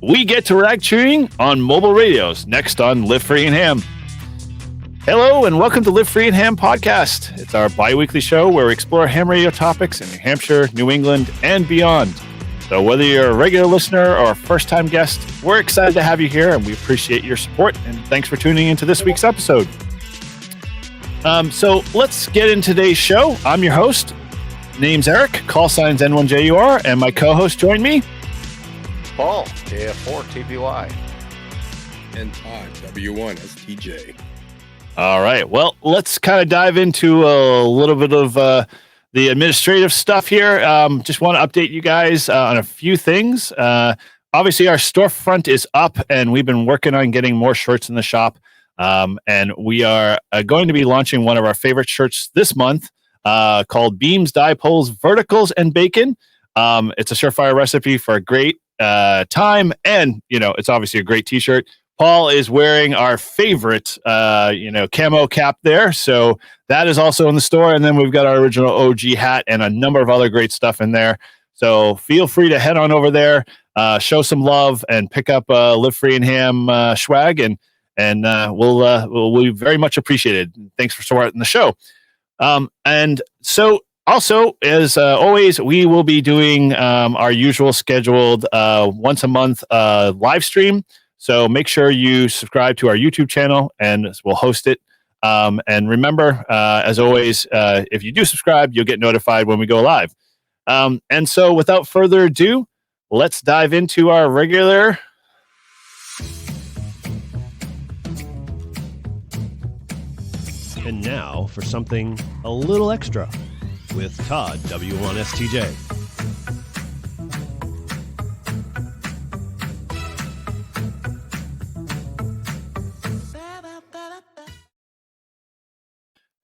We get to rag chewing on mobile radios. Next on Live Free and Ham. Hello and welcome to Live Free and Ham podcast. It's our bi-weekly show where we explore ham radio topics in New Hampshire, New England, and beyond. So whether you're a regular listener or a first-time guest, we're excited to have you here and we appreciate your support. And thanks for tuning into this week's episode. So let's get into today's show. I'm your host. Name's Eric, call signs N1JUR, and my co-host joined me. Paul, JF4TPY. And Todd, W1STJ. All right. Well, let's kind of dive into a little bit of the administrative stuff here. Just want to update you guys on a few things. Obviously, our storefront is up, and we've been working on getting more shirts in the shop. And we are going to be launching one of our favorite shirts this month called Beams, Dipoles, Verticals, and Bacon. It's a surefire recipe for a great time, and it's obviously a great t-shirt. Paul is wearing our favorite camo cap there, so that is also in the store. And then we've got our original OG hat and a number of other great stuff in there, so feel free to head on over there, show some love, and pick up Live Free and Ham swag, and we'll be very much appreciated. Thanks for supporting the show. And so also, as always, we will be doing our usual scheduled once a month live stream. So make sure you subscribe to our YouTube channel and we'll host it. And remember, as always, if you do subscribe, you'll get notified when we go live. And so without further ado, let's dive into our regular. And now for something a little extra with Todd, W1STJ.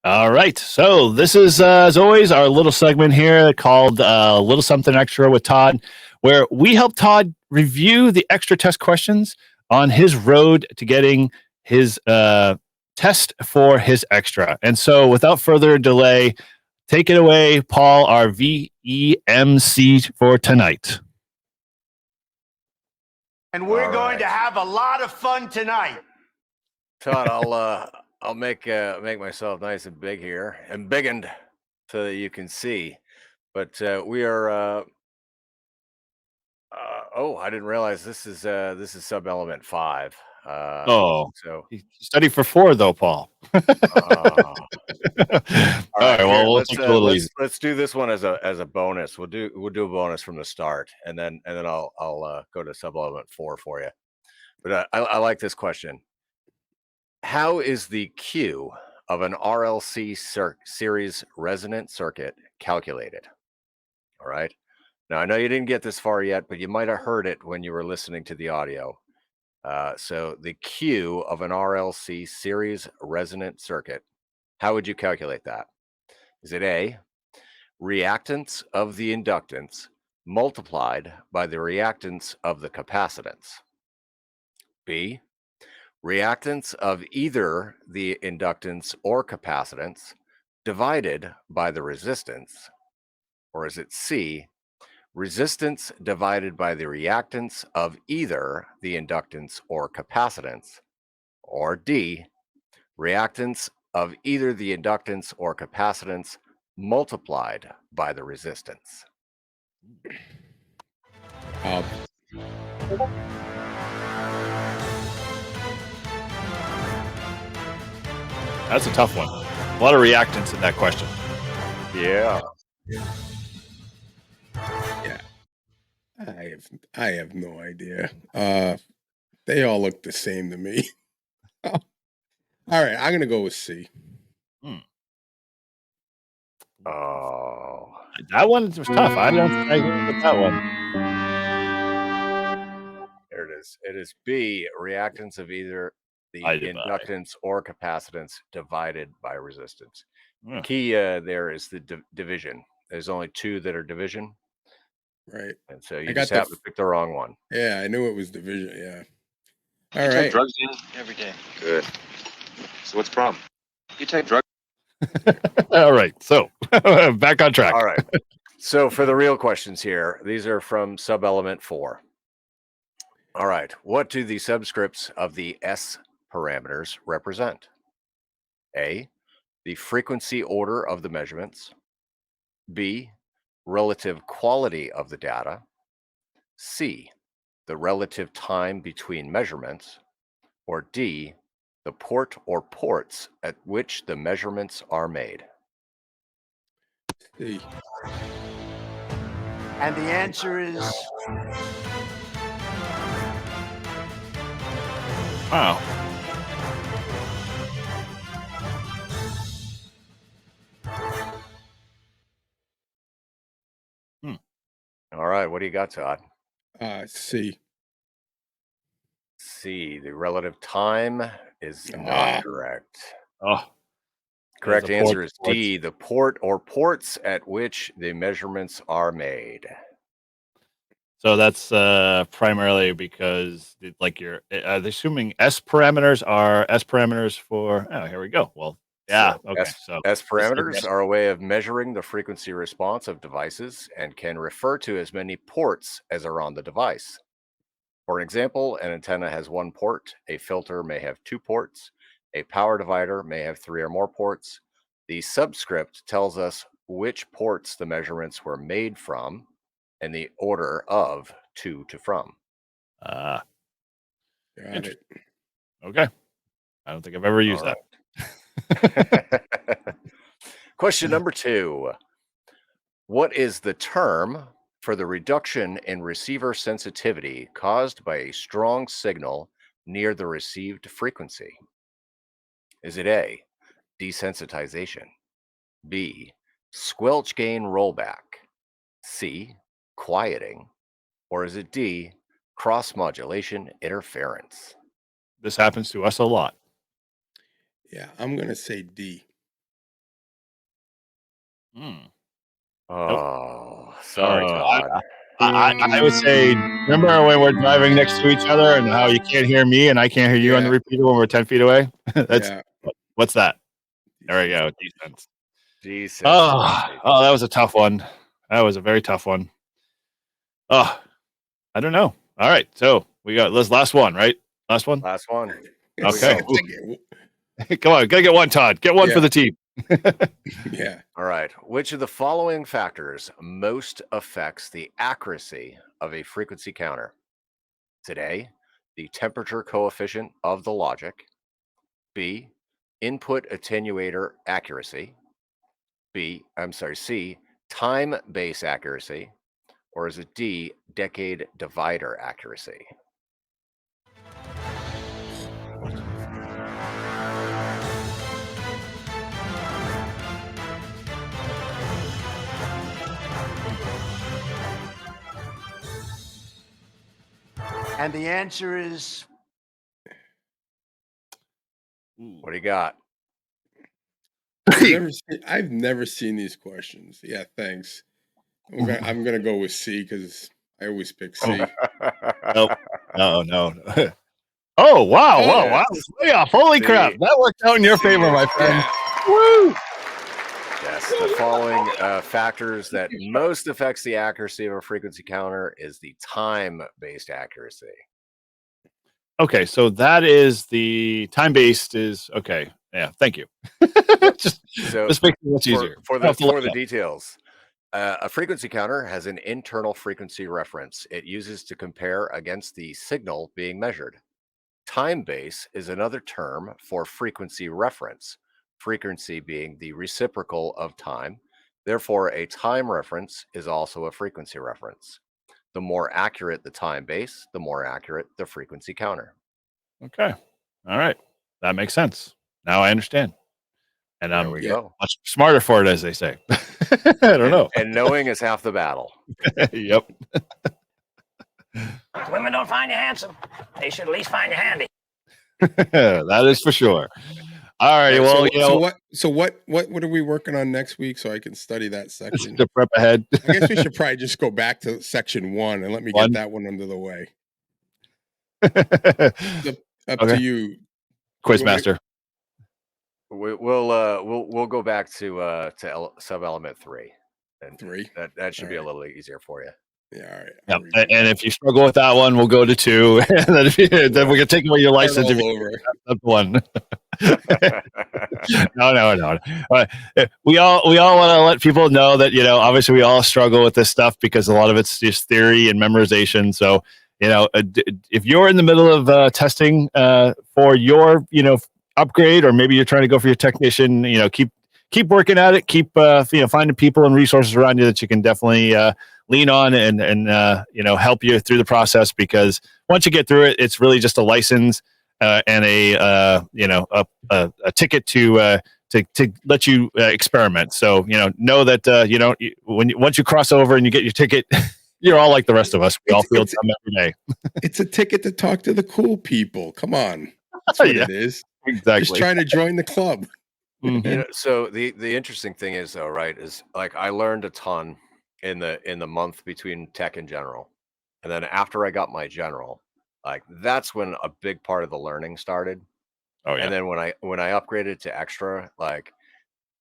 All right. So this is, as always, our little segment here called Little Something Extra with Todd, where we help Todd review the extra test questions on his road to getting his test for his extra. And so without further delay, take it away, Paul, our VEMC for tonight. And we're going to have a lot of fun tonight. Todd, I'll make myself nice and big here and biggened so that you can see. But we are. I didn't realize this is sub element 5. So you studied for 4 though, Paul. All right. Well, let's do this one as a bonus. We'll do a bonus from the start, and then I'll go to sub element 4 for you. But I like this question. How is the Q of an RLC series resonant circuit calculated? All right. Now, I know you didn't get this far yet, but you might have heard it when you were listening to the audio. So the Q of an RLC series resonant circuit, how would you calculate that? Is it A, reactance of the inductance multiplied by the reactance of the capacitance? B, reactance of either the inductance or capacitance divided by the resistance? Or is it C, resistance divided by the reactance of either the inductance or capacitance? Or D, reactance of either the inductance or capacitance multiplied by the resistance? That's a tough one. A lot of reactance in that question. Yeah. I have no idea. They all look the same to me. All right, I'm gonna go with C. Oh, that one was tough. I don't agree with that one. There it is. It is B, reactance of either the inductance or capacitance divided by resistance. Key there is the division. There's only 2 that are division. Right. And so you just have to pick the wrong one. Yeah, I knew it was division. Yeah. All right. Take drugs every day. Good. So what's the problem? You take drugs. All right. So back on track. All right. So for the real questions here, these are from sub element 4. All right. What do the subscripts of the S parameters represent? A, the frequency order of the measurements. B, relative quality of the data. C, the relative time between measurements. Or D, the port or ports at which the measurements are made. C. And the answer is Wow. All right. What do you got, Todd? C. C, the relative time is not correct. Oh, Correct there's a port answer is or ports. D, the port or ports at which the measurements are made. So that's primarily because, like, you're assuming S parameters are S parameters for. Oh, here we go. Well, yeah. So Okay. S So S this is parameters S- are a way of measuring the frequency response of devices and can refer to as many ports as are on the device. For example, an antenna has one port, a filter may have two ports, a power divider may have three or more ports. The subscript tells us which ports the measurements were made from and the order of to from. Got it. Interesting. Okay. I don't think I've ever used All that. right. Question number 2. What is the term for the reduction in receiver sensitivity caused by a strong signal near the received frequency? Is it A, desensitization, B, squelch gain rollback, C, quieting, or is it D, cross modulation interference? This happens to us a lot. Yeah, I'm gonna say D. Oh, sorry, Oh, Todd. I would say, remember when we're driving next to each other and how you can't hear me and I can't hear you on the Yeah. repeater when we're 10 feet away? That's Yeah. what's that? There we go. Defense. Desensitization. Oh, that was a tough one. That was a very tough one. Oh, I don't know. All right. So we got this last one, right? Last one. Last one. Here we Okay. go. Come on. Gotta get one, Todd. Get one for the team. Yeah. All right. Which of the following factors most affects the accuracy of a frequency counter? Is it A, the temperature coefficient of the logic? B, input attenuator accuracy? C, time base accuracy? Or is it D, decade divider accuracy? and the answer is What do you got? I've never seen these questions. Yeah, thanks. I'm gonna go with C because I always pick C. Nope. No. Oh, wow. Oh, Whoa, yeah. wow. Way off. Holy C. crap. That worked out in your C favor, is my friend. Yeah. Woo. Yes, the following factors that most affects the accuracy of a frequency counter is the time-based accuracy. Okay, so that is the time-based is okay. Yeah, thank you. just So makes it much easier. for I don't have to look the it up. details, a frequency counter has an internal frequency reference it uses to compare against the signal being measured. Time base is another term for frequency reference, frequency being the reciprocal of time. Therefore, a time reference is also a frequency reference. The more accurate the time base, the more accurate the frequency counter. Okay. All right. That makes sense. Now I understand. And There I'm we Yeah. go. much smarter for it, as they say. I don't know. And knowing is half the battle. Yep. Women don't find you handsome. They should at least find you handy. That is for sure. All right. Well, So what are we working on next week so I can study that section? to prep ahead. I guess we should probably just go back to section 1 and let me get that one under the way. Up to you, Quizmaster. We'll go back to sub element 3. And 3. That should be a right. little easier for you. Yeah, all right. Yep. And if you struggle with that one, we'll go to 2. And then we can take away your license if you over. that's 1. No. We all want to let people know that, obviously we all struggle with this stuff because a lot of it's just theory and memorization. So, if you're in the middle of testing for your, upgrade, or maybe you're trying to go for your technician, keep working at it. Keep finding people and resources around you that you can definitely lean on and help you through the process, because once you get through it, it's really just a license and a ticket to let you experiment. So know that once you cross over and you get your ticket, you're all like the rest of us. We all feel some every day. It's a ticket to talk to the cool people. Come on, that's what it is. Exactly. Just trying to join the club. Mm-hmm. So the interesting thing is, though, right, is like I learned a ton in the month between tech and general, and then after I got my general, like that's when a big part of the learning started. Oh yeah. And then when I upgraded to extra, like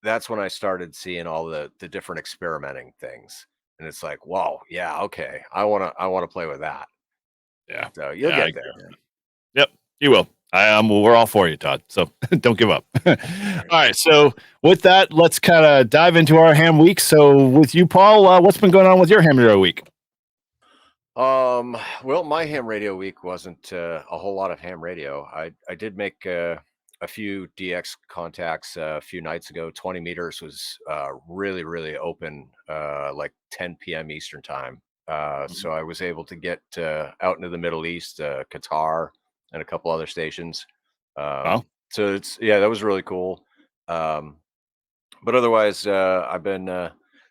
that's when I started seeing all the different experimenting things, and it's like, wow, yeah, okay, I wanna play with that. Yeah. So you'll get there. Yep, you will. We're all for you, Todd. So don't give up. All right. So with that, let's kind of dive into our ham week. So with you, Paul, what's been going on with your ham radio week? Well, my ham radio week wasn't a whole lot of ham radio. I did make a few DX contacts a few nights ago. 20 meters was really, really open, like 10 p.m. Eastern time. So I was able to get out into the Middle East, Qatar, and a couple other stations. Wow. So that was really cool. But otherwise, I've been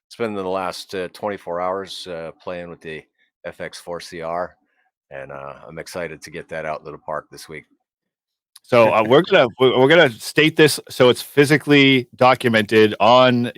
spending the last 24 hours playing with the FX4CR, and I'm excited to get that out into the park this week. So we're gonna state this so it's physically documented on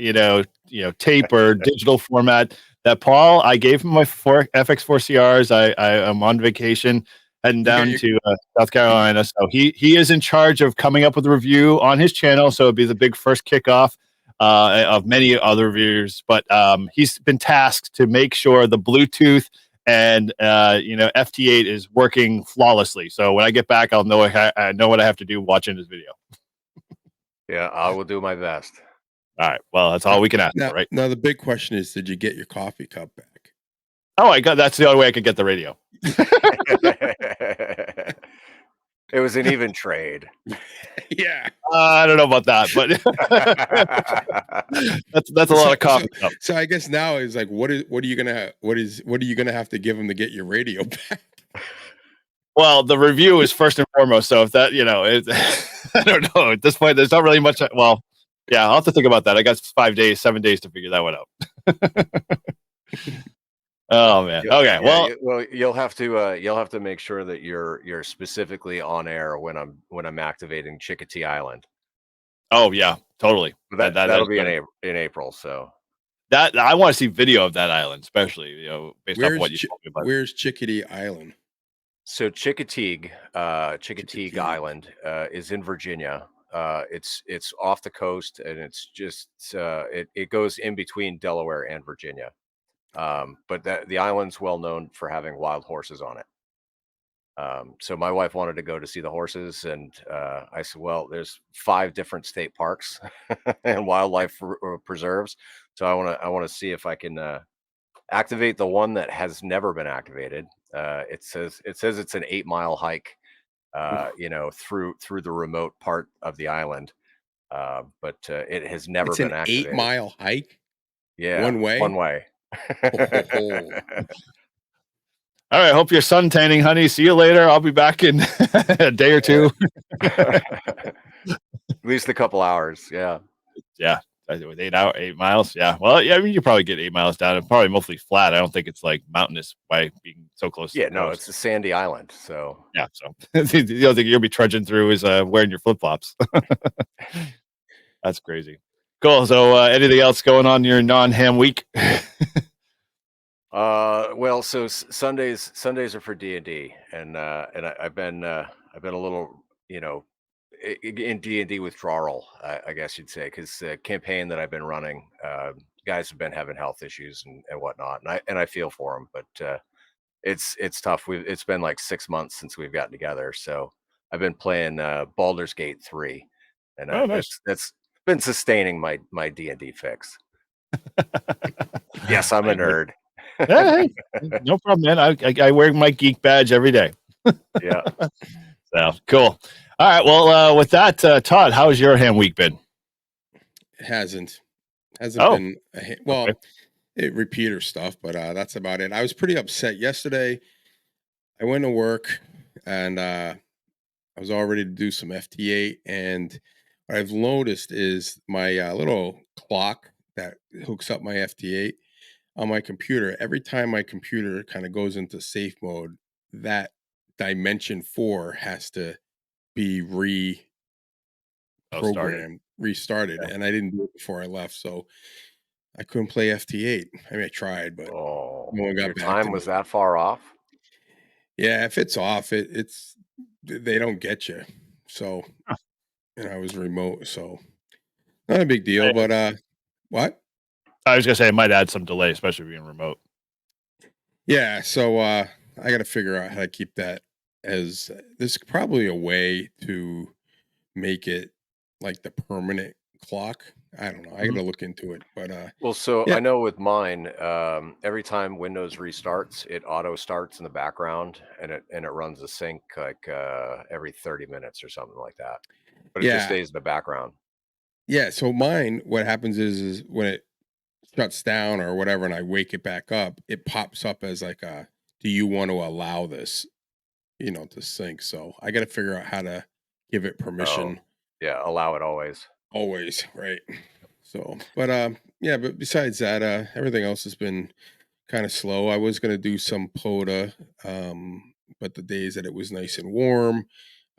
tape or digital format that Paul, I gave him my FX4CRs. I am on vacation heading down to South Carolina, so he is in charge of coming up with a review on his channel. So it'd be the big first kickoff of many other reviewers. But he's been tasked to make sure the Bluetooth and FT8 is working flawlessly. So when I get back, I'll know I know what I have to do watching this video. Yeah, I will do my best. All right. Well, that's all we can ask for, right? Now the big question is, did you get your coffee cup back? Oh, I got. That's the only way I could get the radio. It was an even trade. Yeah. I don't know about that, but that's a lot of coffee. So I guess now is like, what are you gonna have to give him to get your radio back? Well, the review is first and foremost. So if that, I don't know at this point. There's not really much. Well, yeah, I'll have to think about that. I got 7 days to figure that one out. Oh man. Okay. Well, you'll have to make sure that you're specifically on air when I'm activating Chickatee Island. Oh yeah, totally. That'll be in April. So that I want to see video of that island, especially based on what you told me about. Where's Chickatee Island? So Chickatee Island is in Virginia. It's off the coast, and it's just it goes in between Delaware and Virginia. But the island's well known for having wild horses on it. So my wife wanted to go to see the horses, and I said, well, there's 5 different state parks and wildlife preserves. So I want to see if I can activate the one that has never been activated. It says it's an 8-mile hike, through the remote part of the island. But it has never been activated. 8-mile hike? Yeah. One way? One way. All right. Hope you're sun tanning, honey. See you later. I'll be back in a day or 2. At least a couple hours. Yeah. Yeah. With 8 miles. Yeah. Well, yeah. I mean, you probably get 8 miles down. It's probably mostly flat. I don't think it's like mountainous by being so close. Yeah. No, it's a sandy island. So yeah. So the other thing you'll be trudging through is wearing your flip flops. That's crazy. Cool. So anything else going on in your non-ham week? Well, so Sundays are for D&D, and I've been a little, in D&D withdrawal, I guess you'd say, because the campaign that I've been running, guys have been having health issues and whatnot, and I feel for them, but it's tough. It's been like 6 months since we've gotten together, so I've been playing Baldur's Gate 3, and Oh, nice. that's been sustaining my D&D fix. Yes, I'm a nerd. Hey, no problem, man. I wear my geek badge every day. Yeah. So cool. All right. Well, with that, Todd, how's your ham week been? It hasn't Oh, been well, okay. it repeater stuff, but that's about it. I was pretty upset yesterday. I went to work and I was all ready to do some FT8, and what I've noticed is my little clock that hooks up my FT8 on my computer. Every time my computer kind of goes into safe mode, that dimension 4 has to be restarted, Yeah. and I didn't do it before I left, so I couldn't play FT8. I mean, I tried, but Oh, no one got your back time to was me. that far off? Yeah, if it's off, it's they don't get you. So, Huh. and I was remote, so not a big deal. But what? I was gonna say it might add some delay, especially being remote. Yeah, so I got to figure out how to keep that as there's probably a way to make it like the permanent clock. I don't know. I got to look into it, but Well, so yeah, I know with mine, every time Windows restarts, it auto starts in the background, and it runs a sync like every 30 minutes or something like that. But it just yeah, stays in the background. yeah. So mine, what happens is when it shuts down or whatever, and I wake it back up, it pops up as like a, do you want to allow this, to sync? So I got to figure out how to give it Oh, permission yeah, allow it always. always, right? So, but yeah, but besides that, everything else has been kind of slow. I was gonna do some POTA, but the days that it was nice and warm,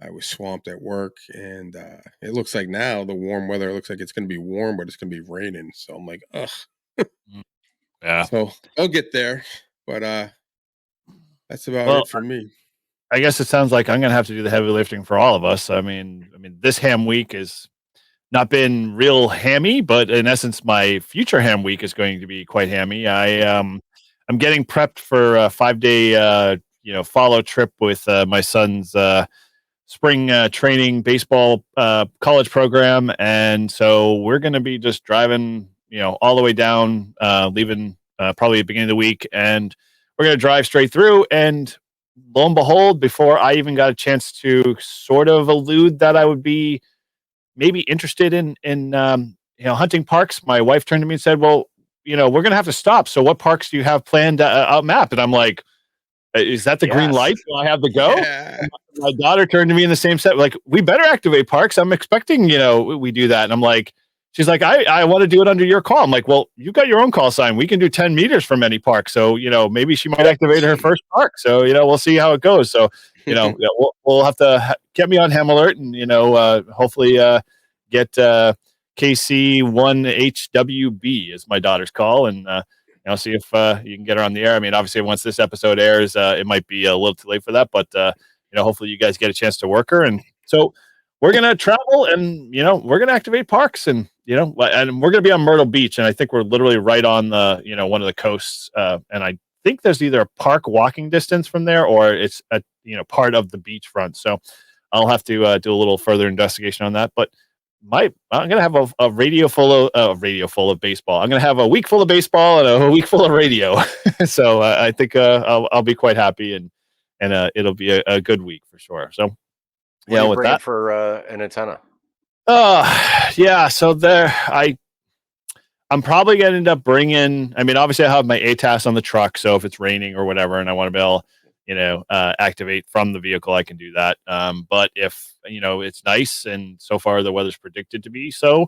I was swamped at work, and it looks like now the warm weather looks like it's gonna be warm, but it's gonna be raining. So I'm like, ugh. Yeah. So I'll get there, but that's about Well, it for me. I guess it sounds like I'm gonna have to do the heavy lifting for all of us. I mean, this ham week has not been real hammy, but in essence, my future ham week is going to be quite hammy. I'm getting prepped for a 5-day follow trip with my son's spring training baseball college program, and so we're going to be just driving all the way down, leaving probably at the beginning of the week, and we're going to drive straight through. And lo and behold, before I even got a chance to sort of allude that I would be maybe interested in hunting parks, my wife turned to me and said, well, we're going to have to stop, so what parks do you have planned out map? And I'm like, is that the green Yes. light? Do I have to go? Yeah. And my daughter turned to me in the same set, like, we better activate parks. I'm expecting, we do that. And I'm like, she's like, I want to do it under your call. I'm like, well, you've got your own call sign. We can do 10 meters from any park. So, maybe she might activate her first park. So, we'll see how it goes. So, yeah, we'll have to get me on ham alert, and, hopefully get KC1HWB is my daughter's call. And, see if you can get her on the air. I mean, obviously, once this episode airs, it might be a little too late for that, but hopefully, you guys get a chance to work her. And so, we're gonna travel, and we're gonna activate parks, and and we're gonna be on Myrtle Beach, and I think we're literally right on the one of the coasts, and I think there's either a park walking distance from there, or it's a part of the beachfront. So, I'll have to do a little further investigation on that, but. I'm gonna have a radio full of baseball. I'm gonna have a week full of baseball and a week full of radio. So I think I'll be quite happy, and it'll be a good week for sure. So What are you with bringing that, for an antenna? yeah. So I'm probably gonna end up bringing. I mean, obviously, I have my ATAS on the truck, so if it's raining or whatever, and I want to be able, activate from the vehicle, I can do that. But if it's nice, and so far the weather's predicted to be so,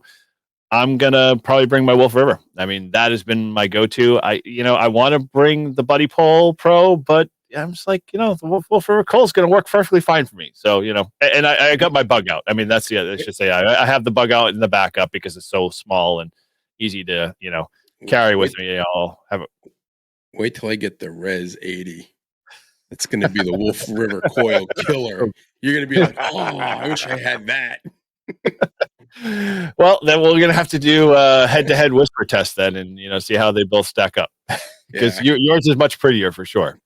I'm gonna probably bring my Wolf River. I mean, that has been my go-to. I want to bring the Buddy Pole Pro, but I'm just like, the Wolf River Coal is gonna work perfectly fine for me. So and I got my bug out. I mean, that's I should say I have the bug out in the backup because it's so small and easy to carry with me. I'll have it. Wait till I get the Res 80. It's going to be the Wolf River Coil Killer. You're going to be like, oh, I wish I had that. Well, then we're gonna have to do a head-to-head whisper test then, and see how they both stack up. Because yours is much prettier for sure.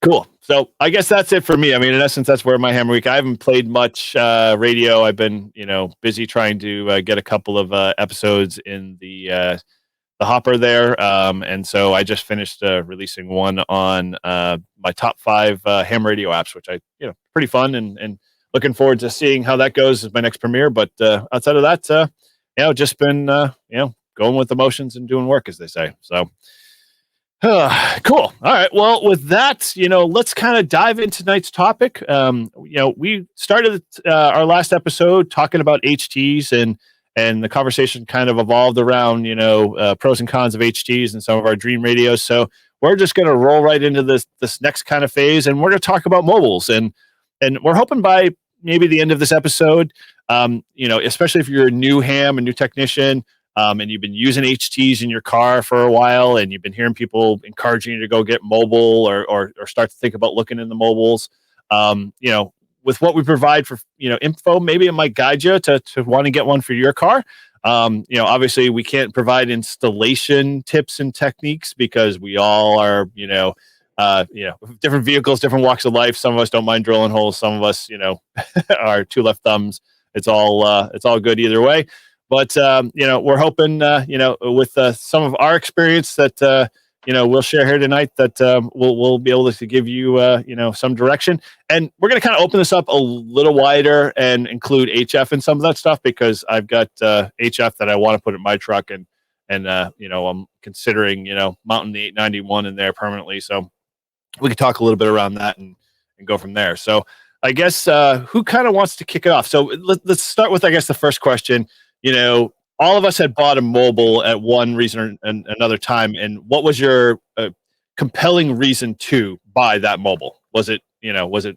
Cool. So I guess that's it for me. I mean, in essence, that's where my hammer week. I haven't played much radio. I've been, busy trying to get a couple of episodes in the hopper there, and so I just finished releasing one on my top 5 ham radio apps, which pretty fun and looking forward to seeing how that goes as my next premiere. But outside of that, just been going with emotions and doing work, as they say. So. Cool. All right. Well, with that, let's kind of dive into tonight's topic. We started our last episode talking about HTs, and the conversation kind of evolved around, pros and cons of HTs and some of our dream radios. So we're just going to roll right into this next kind of phase, and we're going to talk about mobiles, and we're hoping by maybe the end of this episode, especially if you're a new ham, a new technician, and you've been using HTs in your car for a while, and you've been hearing people encouraging you to go get mobile or start to think about looking in the mobiles. With what we provide for info, maybe it might guide you to want to get one for your car. Obviously we can't provide installation tips and techniques because we all are different vehicles, different walks of life. Some of us don't mind drilling holes. Some of us are 2 left thumbs. It's all good either way. But we're hoping with some of our experience that we'll share here tonight, that we'll be able to give you some direction. And we're going to kind of open this up a little wider and include HF in some of that stuff, because I've got HF that I want to put in my truck, and I'm considering mounting the 891 in there permanently. So we could talk a little bit around that and go from there. So I guess who kind of wants to kick it off? So let's start with, I guess, the first question. All of us had bought a mobile at one reason or another time. And what was your compelling reason to buy that mobile? Was it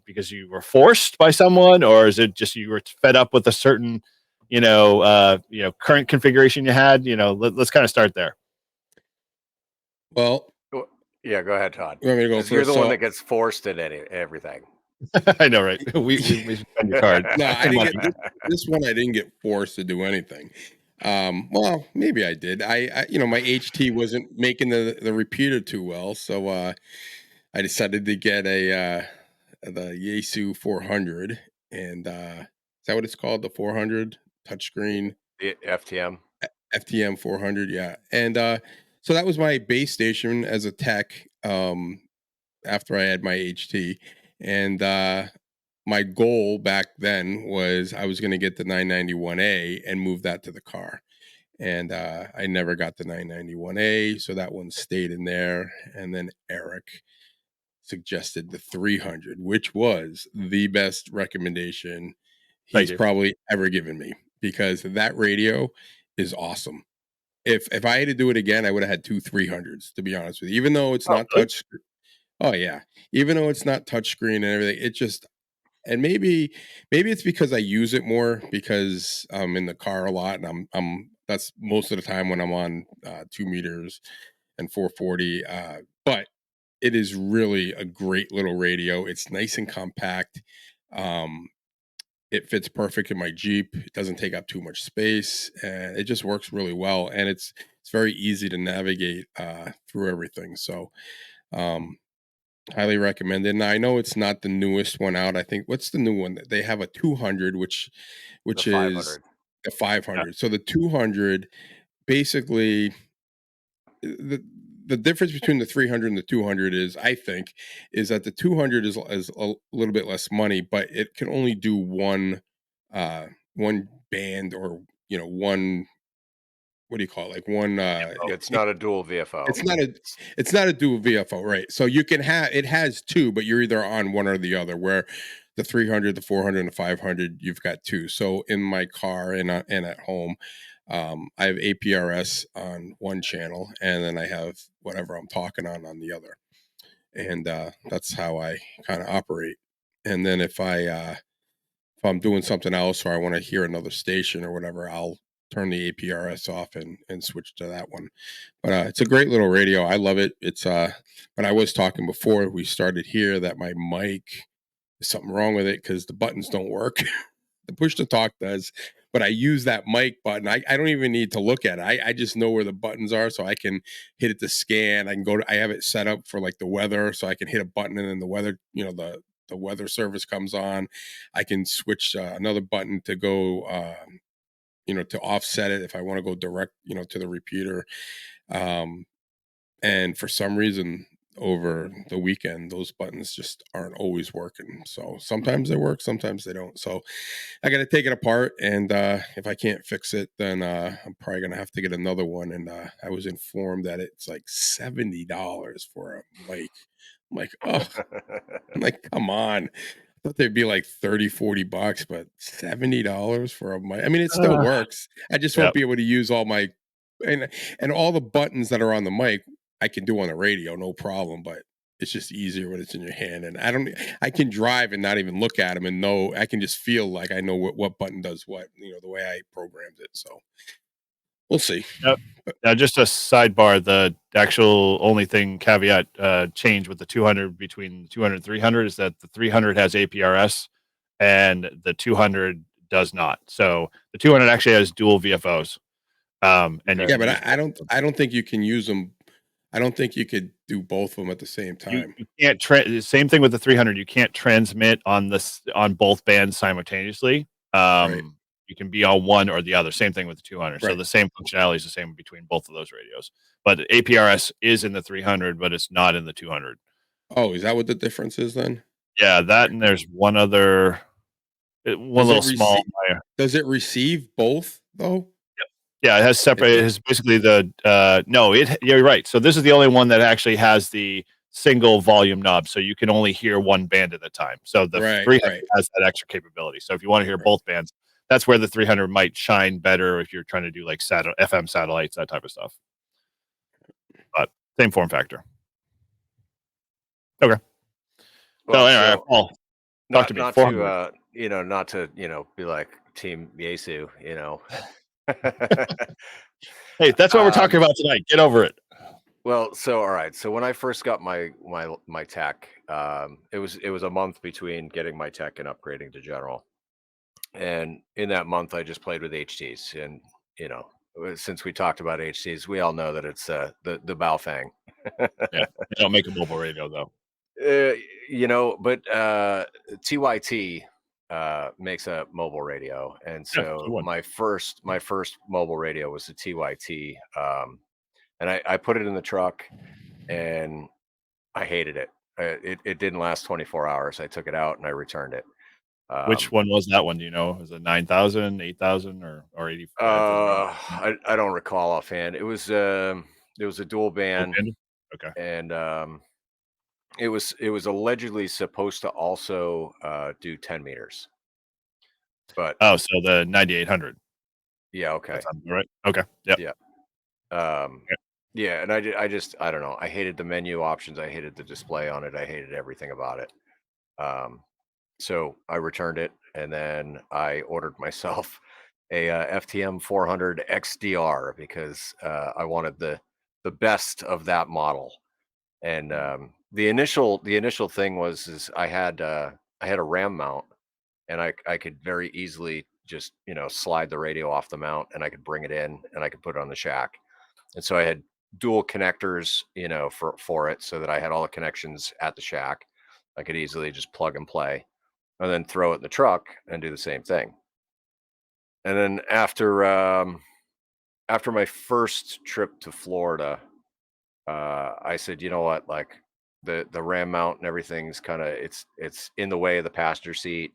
because you were forced by someone, or is it just you were fed up with a certain, current configuration you had? Let's kind of start there. Well, yeah, go ahead, Todd. You want me to go first? You're the one that gets forced at everything. I know, right? We spend your card. No, I didn't get this one. I didn't get forced to do anything. Well, maybe I did. I my HT wasn't making the repeater too well, so I decided to get the Yaesu 400, and is that what it's called? The 400 touchscreen. The FTM. FTM-400, yeah. And so that was my base station as a tech. After I had my HT. And my goal back then was I was going to get the 991A and move that to the car. And I never got the 991A, so that one stayed in there. And then Eric suggested the 300, which was the best recommendation he's probably ever given me, because that radio is awesome. If I had to do it again, I would have had 2 300s, to be honest with you, even though it's not touch. Oh yeah, even though it's not touchscreen and everything, it just, and maybe it's because I use it more because I'm in the car a lot, and I'm that's most of the time when I'm on 2 meters and 440. But it is really a great little radio. It's nice and compact. It fits perfect in my Jeep. It doesn't take up too much space, and it just works really well. And it's very easy to navigate through everything. So. Highly recommended. Now I know it's not the newest one out. I think, what's the new one? They have a 200, which is a 500. Yeah. So the 200, basically, the difference between the 300 and the 200 is, I think, is that the 200 is a little bit less money, but it can only do one band, or one. What do you call it? Like one. It's not a dual VFO. It's not a dual VFO, right? So you can it has 2, but you're either on one or the other. Where the 300, the 400, and the 500, you've got 2. So in my car and at home, I have APRS on one channel, and then I have whatever I'm talking on the other, and that's how I kind of operate. And then if I'm doing something else, or I want to hear another station or whatever, I'll turn the APRS off and switch to that one. But it's a great little radio. I love it. It's but I was talking before we started here that my mic there's something wrong with it because the buttons don't work. The push to talk does, but I use that mic button. I don't even need to look at it. I just know where the buttons are, so I can hit it to scan. I can go to, I have it set up for like the weather, so I can hit a button and then the weather, the weather service comes on. I can switch another button to go, to offset it if I want to go direct, to the repeater. And for some reason, over the weekend, those buttons just aren't always working. So sometimes they work, sometimes they don't. So I got to take it apart, and if I can't fix it, then I'm probably gonna have to get another one. And I was informed that it's like $70 for a mic. I'm like, oh, I'm like, come on. I thought they'd be like 30-40 bucks, but $70 for a mic. I mean, it still works. I just won't be able to use all my and all the buttons that are on the mic I can do on the radio, no problem. But it's just easier when it's in your hand, and I can drive and not even look at them and know. I can just feel like I know what button does what, the way I programmed it. So we'll see. Now, just a sidebar, the actual only thing caveat change with the 200 between 200 and 300 is that the 300 has APRS and the 200 does not. So the 200 actually has dual VFOs. And but I don't think you can use them. I don't think you could do both of them at the same time. You can't same thing with the 300. You can't transmit on both bands simultaneously. Right. You can be on one or the other. Same thing with the 200. Right. So the same functionality is the same between both of those radios. But APRS is in the 300, but it's not in the 200. Oh, is that what the difference is then? Yeah, that and there's one other, small. Does it receive both though? Yeah, it has separate. It has basically you're right. So this is the only one that actually has the single volume knob, so you can only hear one band at a time. So the 300 has that extra capability. So if you want to hear both bands, that's where the 300 might shine better if you're trying to do like FM satellites, that type of stuff. But same form factor. Okay. Well, so anyway, Paul, talk to me. Not to be like Team Yaesu, Hey, that's what we're talking about tonight. Get over it. Well, so all right. So when I first got my tech, it was a month between getting my tech and upgrading to general. And in that month, I just played with HTs, and since we talked about HTs, we all know that it's the Baofeng. Yeah, they don't make a mobile radio though. But TYT makes a mobile radio, and so my first mobile radio was the TYT, and I put it in the truck, and I hated it. It didn't last 24 hours. I took it out and I returned it. Which one was that one? Do you know? Was it 9,000, 8,000, or 85? I don't recall offhand. It was a dual band. Okay. And it was allegedly supposed to also do 10 meters. But so the 9800. Yeah, okay. Right. Okay. Yep. Yeah. Yeah, and I don't know. I hated the menu options. I hated the display on it. I hated everything about it. So I returned it, and then I ordered myself a FTM-400 XDR because I wanted the best of that model. And the initial thing was I had a RAM mount, and I could very easily just slide the radio off the mount, and I could bring it in, and I could put it on the shack. And so I had dual connectors, for it, so that I had all the connections at the shack. I could easily just plug and play, and then throw it in the truck and do the same thing. And then after my first trip to Florida, I said, you know what, like the RAM mount and everything's kind of it's in the way of the passenger seat,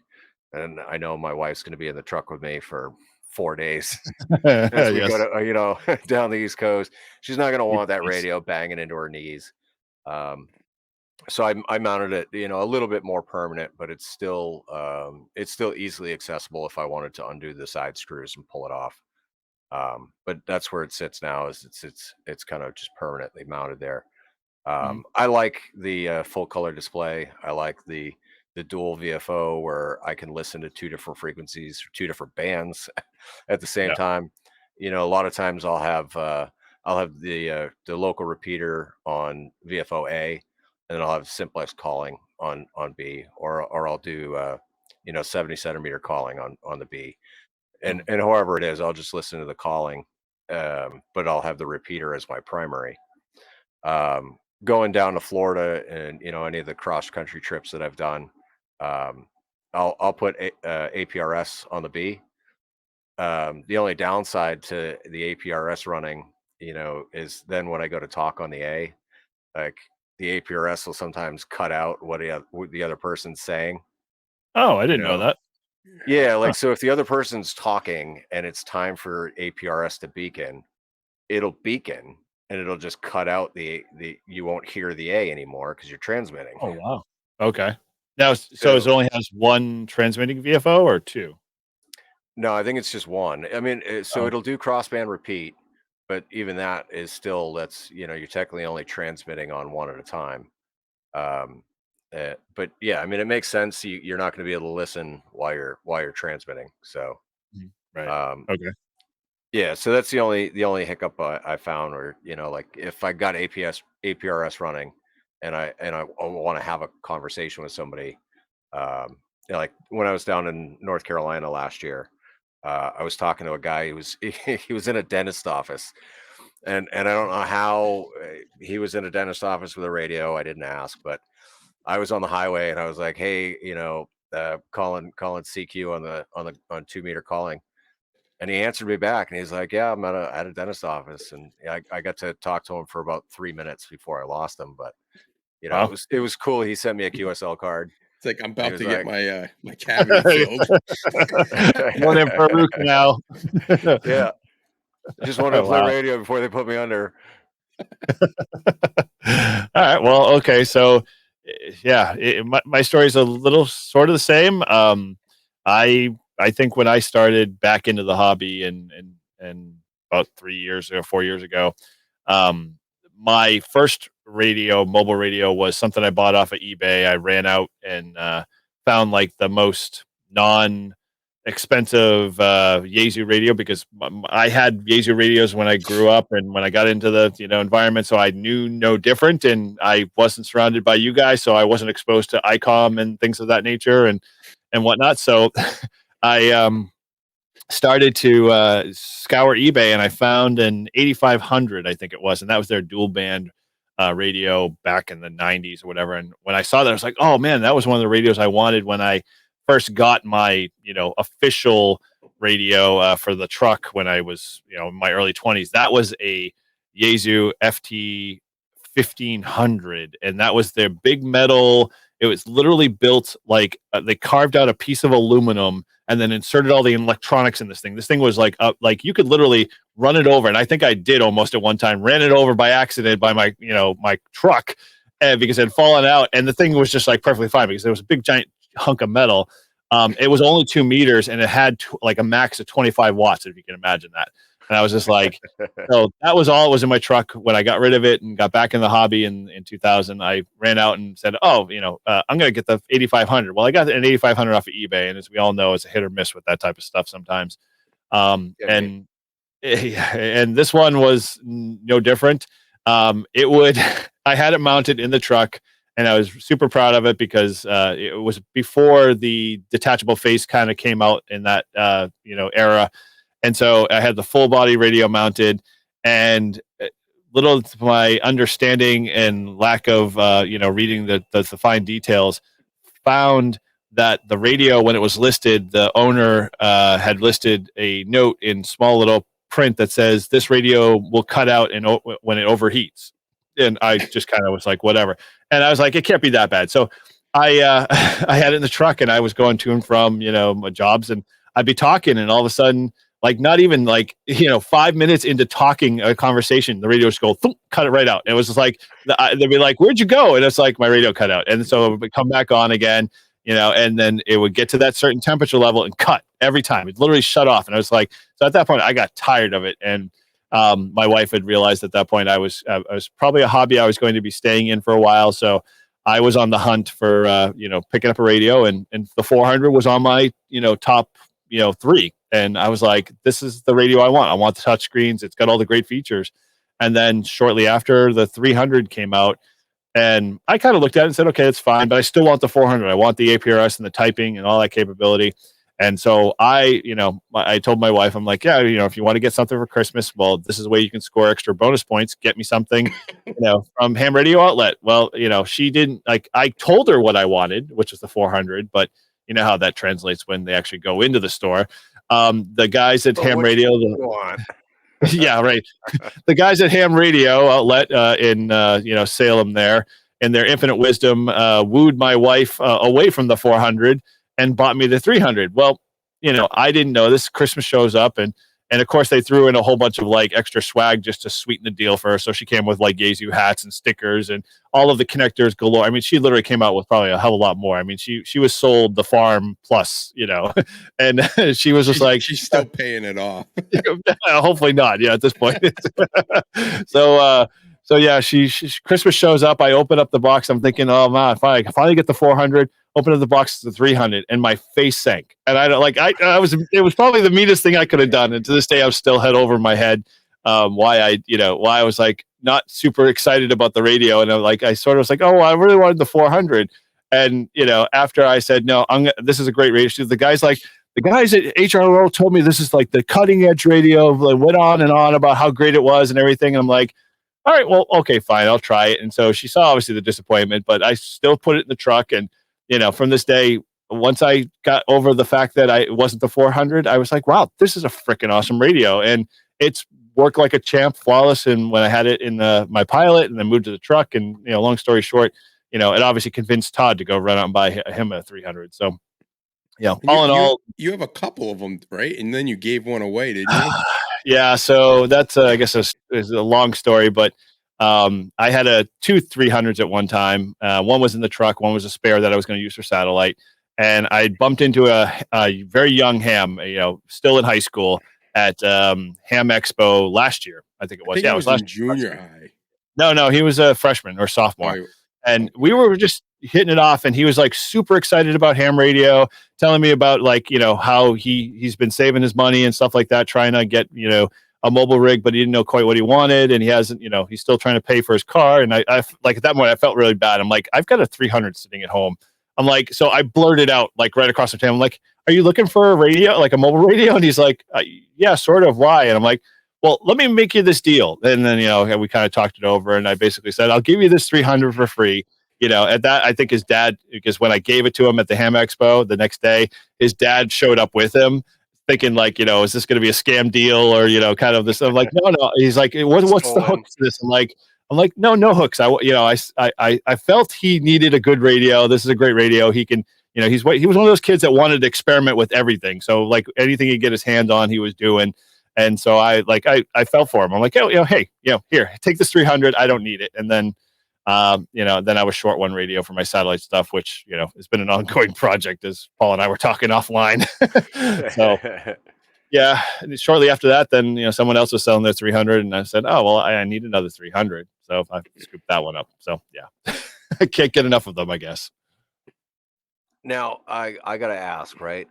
and I know my wife's going to be in the truck with me for 4 days as we go to down the East Coast. She's not going to want that radio banging into her knees. So I mounted it, a little bit more permanent, but it's still easily accessible if I wanted to undo the side screws and pull it off. But that's where it sits now. Is it's kind of just permanently mounted there. I like the full color display. I like the dual VFO where I can listen to 2 different frequencies, 2 different bands at the same time. A lot of times I'll have the local repeater on VFO A, and then I'll have simplex calling on B, or I'll do 70 centimeter calling on the B, and however it is, I'll just listen to the calling, but I'll have the repeater as my primary. Going down to Florida and any of the cross country trips that I've done, I'll put APRS on the B. The only downside to the APRS running, is then when I go to talk on the A, like the APRS will sometimes cut out what the other person's saying. Oh, I didn't know that. Yeah, like so if the other person's talking and it's time for APRS to beacon, it'll beacon and it'll just cut out the you won't hear the A anymore because you're transmitting. Oh wow. Okay. Now, so it only has one transmitting VFO or two? No, I think it's just one. I mean, so it'll do crossband repeat, but even that is still you're technically only transmitting on one at a time. But yeah, I mean, it makes sense. You're not going to be able to listen while you're transmitting. So, right. Okay. Yeah, so that's the only hiccup I found, or like if I got APRS running, and I want to have a conversation with somebody, like when I was down in North Carolina last year, I was talking to a guy who was he was in a dentist office, and I don't know how he was in a dentist office with a radio. I didn't ask, but I was on the highway and I was like, hey, calling CQ on 2 meter calling. And he answered me back and he's like, yeah, I'm at a dentist office. And I got to talk to him for about 3 minutes before I lost him. But, Wow. it was cool. He sent me a QSL card. It's like, I'm about to get my cavity filled. One in for a root canal. Yeah. Just wanted to play radio before they put me under. All right. Well, okay. So, yeah, my story is a little sort of the same. I think when I started back into the hobby and about 3 years ago, 4 years ago, my first mobile radio was something I bought off of eBay. I ran out and found like the most non-expensive Yaesu radio, because I had Yaesu radios when I grew up and when I got into the environment, so I knew no different, and I wasn't surrounded by you guys, so I wasn't exposed to ICOM and things of that nature and whatnot. So I started to scour eBay, and I found an 8500, I think it was, and that was their dual band radio back in the 90s or whatever. And when I saw that, I was like, oh man, that was one of the radios I wanted when I first got my official radio for the truck when I was in my early 20s. That was a Yaesu FTM-400, and that was their big metal. It was literally built like they carved out a piece of aluminum and then inserted all the electronics in this thing. This thing was like you could literally run it over, and I think I did almost at one time. Ran it over by accident by my my truck, because it had fallen out, and the thing was just like perfectly fine because there was a big giant hunk of metal. It was only 2 meters, and it had like a max of 25 watts, if you can imagine that. And I was just like, so that was all it was in my truck. When I got rid of it and got back in the hobby in 2000, I ran out and said, oh, I'm going to get the 8500. Well, I got an 8500 off of eBay. And as we all know, it's a hit or miss with that type of stuff sometimes. And this one was no different. I had it mounted in the truck, and I was super proud of it because it was before the detachable face kind of came out in that, era. And so I had the full body radio mounted, and little to my understanding and lack of, reading the fine details, found that the radio, when it was listed, the owner had listed a note in small little print that says this radio will cut out when it overheats. And I just kind of was like, whatever. And I was like, it can't be that bad. So I I had it in the truck, and I was going to and from my jobs, and I'd be talking, and all of a sudden, like not even 5 minutes into talking a conversation, the radio just go thump, cut it right out. And it was just like they'd be like, "Where'd you go?" And it's like my radio cut out, and so it would come back on again, and then it would get to that certain temperature level and cut every time. It literally shut off, and I was like, so at that point, I got tired of it, and my wife had realized at that point I was probably a hobby I was going to be staying in for a while, so I was on the hunt for picking up a radio, and the 400 was on my top 3. And I was like, this is the radio I want. I want the touch screens. It's got all the great features. And then shortly after, the 300 came out. And I kind of looked at it and said, okay, that's fine, but I still want the 400. I want the APRS and the typing and all that capability. And so I told my wife, I'm like, yeah, if you want to get something for Christmas, well, this is a way you can score extra bonus points. Get me something, from Ham Radio Outlet. Well, she didn't I told her what I wanted, which is the 400, but you know how that translates when they actually go into the store. The guys at Ham Radio, yeah, right. The guys at Ham Radio Outlet in Salem there, in their infinite wisdom, wooed my wife away from the 400 and bought me the 300. Well, I didn't know this. Christmas shows up, and of course they threw in a whole bunch of extra swag just to sweeten the deal for her. So she came with Yaesu hats and stickers and all of the connectors galore. I mean, she literally came out with probably a hell of a lot more. I mean, she was sold the farm plus, and she was just she's still paying it off. Hopefully not. Yeah, at this point. So yeah, she Christmas shows up. I open up the box. I'm thinking, oh man, if I finally get the 400, open up the box to the 300, and my face sank. And I don't it was probably the meanest thing I could have done. And to this day, I'm still head over my head. Why I was not super excited about the radio, and I sort of was like, oh, I really wanted the 400. And after I said no, this is a great radio. The guys at HRO told me this is the cutting edge radio. Went on and on about how great it was and everything. And I'm like, all right, well, okay, fine, I'll try it. And so she saw obviously the disappointment, but I still put it in the truck. And from this day, once I got over the fact that it wasn't the 400, I was like, wow, this is a freaking awesome radio, and it's worked like a champ, flawless. And when I had it in my Pilot, and then moved to the truck, and long story short, it obviously convinced Todd to go run out and buy him a 300. So, all in all, you have a couple of them, right? And then you gave one away, didn't you? Yeah, so that's I guess is a long story, but I had two 300s at one time. One was in the truck, one was a spare that I was going to use for satellite, and I bumped into a very young Ham, still in high school at Ham Expo last year. I think it was. It was last junior high. No, he was a freshman or sophomore. And we were just hitting it off, and he was super excited about ham radio, telling me about how he's been saving his money and stuff like that, trying to get a mobile rig, but he didn't know quite what he wanted, and he hasn't he's still trying to pay for his car. And I at that point I felt really bad. I'm like, I've got a 300 sitting at home. I'm like, so I blurted out right across the table, I'm like, are you looking for a radio, a mobile radio? And he's like, yeah, sort of. Why? And I'm like, well, let me make you this deal. And then, we kind of talked it over, and I basically said, I'll give you this 300 for free. At that, I think his dad, because when I gave it to him at the Ham Expo the next day, his dad showed up with him thinking is this going to be a scam deal or, kind of this. I'm like, no. He's like, what's the hook to this? I'm like, no hooks. I felt he needed a good radio. This is a great radio. He can, he was one of those kids that wanted to experiment with everything. So anything he'd get his hand on, he was doing. And so I fell for him. I'm like, hey, here, take this 300. I don't need it. And then, then I was short one radio for my satellite stuff, which, has been an ongoing project as Paul and I were talking offline. So yeah. And shortly after that, then, someone else was selling their 300, and I said, oh, well, I need another 300. So I scooped that one up. So yeah, I can't get enough of them, I guess. Now I got to ask, right?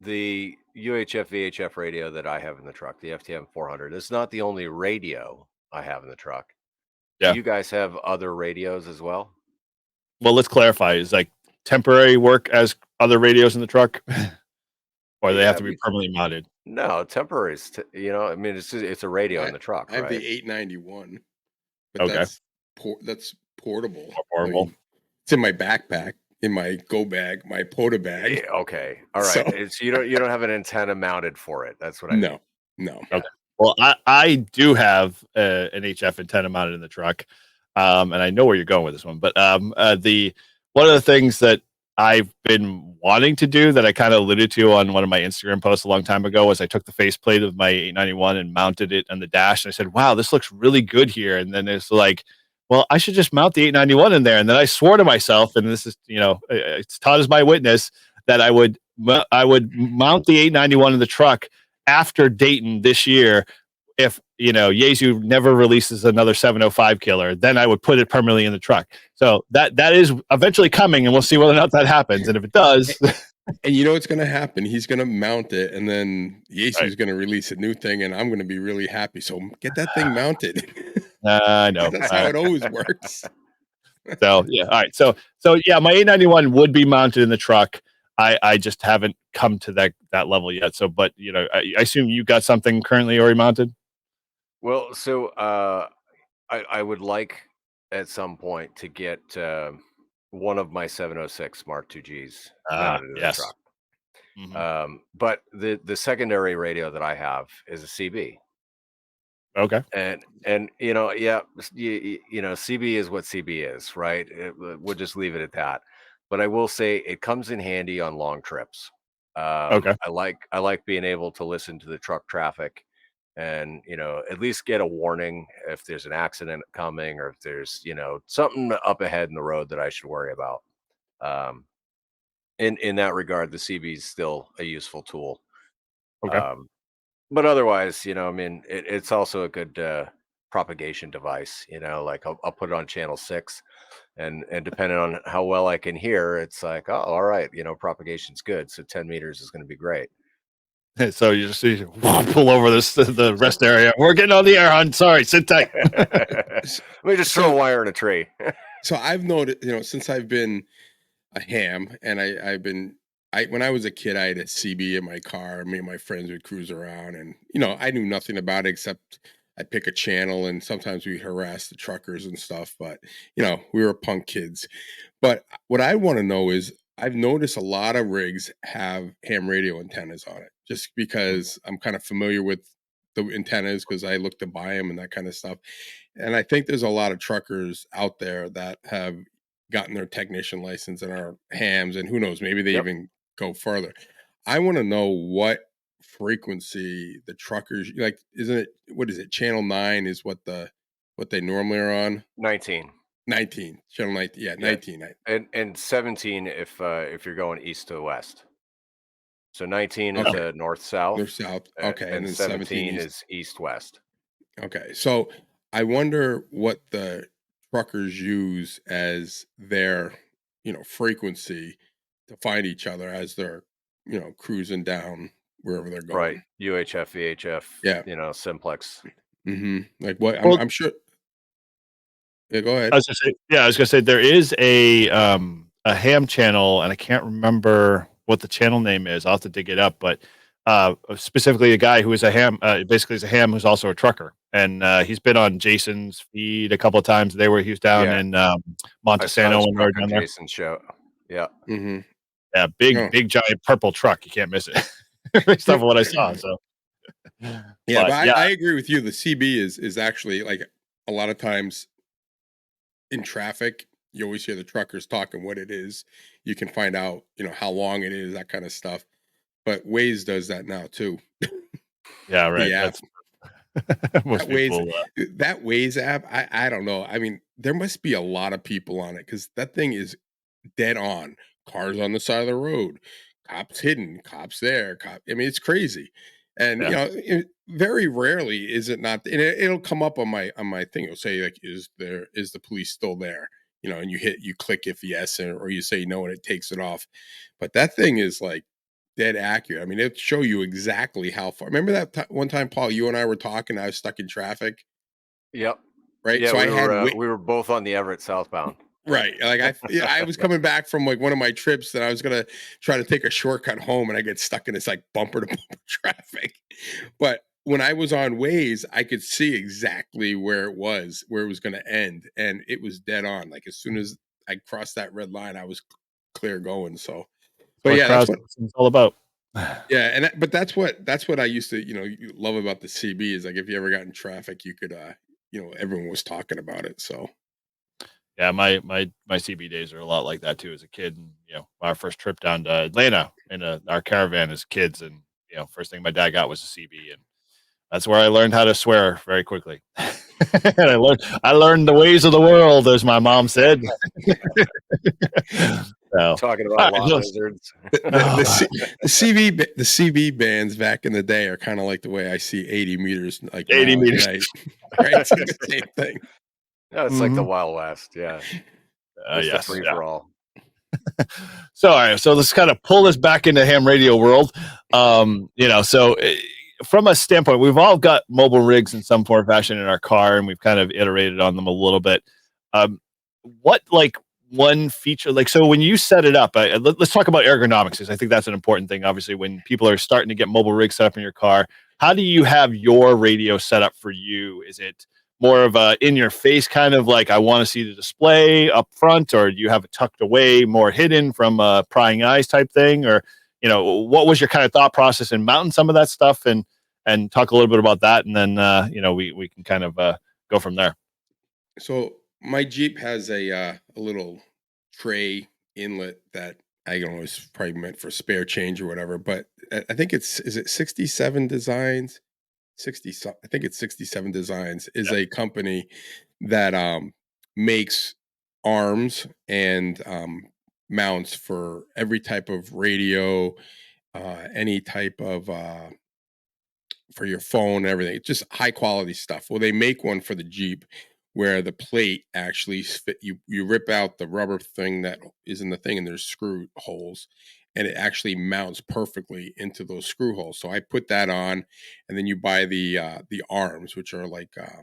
The UHF VHF radio that I have in the truck, the FTM-400, it's not the only radio I have in the truck. Yeah. Do you guys have other radios as well? Well, let's clarify. Is temporary work as other radios in the truck, or they have to be permanently mounted? No, temporary is, it's a radio in the truck. I have right? the 891, but okay. That's portable. Portable. It's in my backpack, in my go bag, my POTA bag. Yeah, okay, all right. So you don't have an antenna mounted for it. That's what I mean. No. Okay. Well, I do have an HF antenna mounted in the truck, and I know where you're going with this one. But one of the things that I've been wanting to do that I kind of alluded to on one of my Instagram posts a long time ago was I took the faceplate of my 891 and mounted it on the dash, and I said, "Wow, this looks really good here." And then it's well, I should just mount the 891 in there. And then I swore to myself, and this is it's Todd as my witness, that I would mount the 891 in the truck after Dayton this year. If Yaesu never releases another 705 killer, then I would put it permanently in the truck. So that is eventually coming, and we'll see whether or not that happens. And if it does, and what's going to happen? He's going to mount it, and then Yaesu is going to release a new thing, and I'm going to be really happy. So get that thing mounted. I know. That's how it always works. So yeah, all right. So yeah, my 891 would be mounted in the truck. I just haven't come to that level yet. So, but I assume you got something currently already mounted. Well, so I would like at some point to get one of my 706 Mark IIGs mounted in the Yes. truck. Mm-hmm. But the secondary radio that I have is a CB. Okay. And yeah, CB is what CB is, right? We'll just leave it at that. But I will say it comes in handy on long trips. Okay. I like being able to listen to the truck traffic and at least get a warning if there's an accident coming or if there's something up ahead in the road that I should worry about. In that regard, the CB is still a useful tool. Okay. But otherwise, I mean, it's also a good propagation device. Like I'll put it on channel 6, and depending on how well I can hear, it's like, oh, all right, propagation's good, so 10 meters is going to be great. So you just pull over the rest area. We're getting on the air, hon. Sorry, sit tight. Let me just throw a wire in a tree. So I've noticed, since I've been a ham, and when I was a kid, I had a CB in my car. Me and my friends would cruise around, and I knew nothing about it except I'd pick a channel, and sometimes we'd harass the truckers and stuff. But we were punk kids. But what I want to know is, I've noticed a lot of rigs have ham radio antennas on it, just because I'm kind of familiar with the antennas because I look to buy them and that kind of stuff. And I think there's a lot of truckers out there that have gotten their technician license and are hams, and who knows, maybe they even go further. I want to know what frequency the truckers like. Isn't it, what is it, channel 9 is what they normally are on? 19 channel 19. Yeah, 19. And 17 if you're going east to west. So 19 is north south. Okay, and then 17 is east west. Okay, so I wonder what the truckers use as their frequency to find each other as they're cruising down wherever they're going. Right, UHF, VHF. Yeah, simplex. Like what? I'm sure. Yeah, go ahead. I was gonna say there is a ham channel, and I can't remember what the channel name is. I'll have to dig it up, but specifically a guy who is a ham, basically is a ham who's also a trucker, and he's been on Jason's feed a couple of times. He was down in Montesano when we were down there. Jason's show. Yeah. Mm-hmm. Yeah, big giant purple truck. You can't miss it. Based off of what I saw. So yeah, but I agree with you. The CB is actually, like, a lot of times in traffic, you always hear the truckers talking what it is. You can find out, how long it is, that kind of stuff. But Waze does that now too. Yeah, right. Yeah. That Waze app, I don't know. I mean, there must be a lot of people on it because that thing is dead on. Cars on the side of the road, cops hidden, cops there. I mean, it's crazy. And very rarely is it not. And it'll come up on my thing. It'll say, like, is the police still there? And you click if yes, or you say no, and it takes it off. But that thing is like dead accurate. I mean, it'll show you exactly how far. Remember that one time, Paul, you and I were talking, I was stuck in traffic. Yep. Right. Yeah, so we were both on the Everett southbound. Right. Like I was coming back from like one of my trips that I was going to try to take a shortcut home, and I get stuck in this like bumper to bumper traffic. But when I was on Waze, I could see exactly where it was going to end. And it was dead on. Like as soon as I crossed that red line, I was clear going. So, but yeah, that's what it's all about. Yeah. But that's what I used to, you love about the CB is, like, if you ever got in traffic, you could, everyone was talking about it. So. Yeah, my CB days are a lot like that too. As a kid, and our first trip down to Atlanta in our caravan as kids, and first thing my dad got was a CB, and that's where I learned how to swear very quickly. And I learned the ways of the world, as my mom said. So, talking about law lizards. The CB bands back in the day are kind of like the way I see 80 meters, like 80 meters, right? It's like the same thing. No, it's like the Wild West. Yeah. Yes. Free for all. So, all right. So let's kind of pull this back into ham radio world. So from a standpoint, we've all got mobile rigs in some form or fashion in our car, and we've kind of iterated on them a little bit. What like one feature, like, so when you set it up, let's talk about ergonomics, because I think that's an important thing. Obviously, when people are starting to get mobile rigs set up in your car, how do you have your radio set up for you? Is it more of a in your face kind of like, I want to see the display up front, or do you have it tucked away, more hidden from prying eyes type thing? Or, what was your kind of thought process in mounting some of that stuff, and talk a little bit about that. And then, we can kind of go from there. So my Jeep has a little tray inlet that I don't know is probably meant for spare change or whatever, but I think is it 67 Designs? 60 I think it's 67 Designs is a company that makes arms and mounts for every type of radio, any type of for your phone and everything. It's just high quality stuff. Well, they make one for the Jeep where the plate actually fit. You rip out the rubber thing that is in the thing, and there's screw holes, and it actually mounts perfectly into those screw holes. So I put that on, and then you buy the arms, which are like I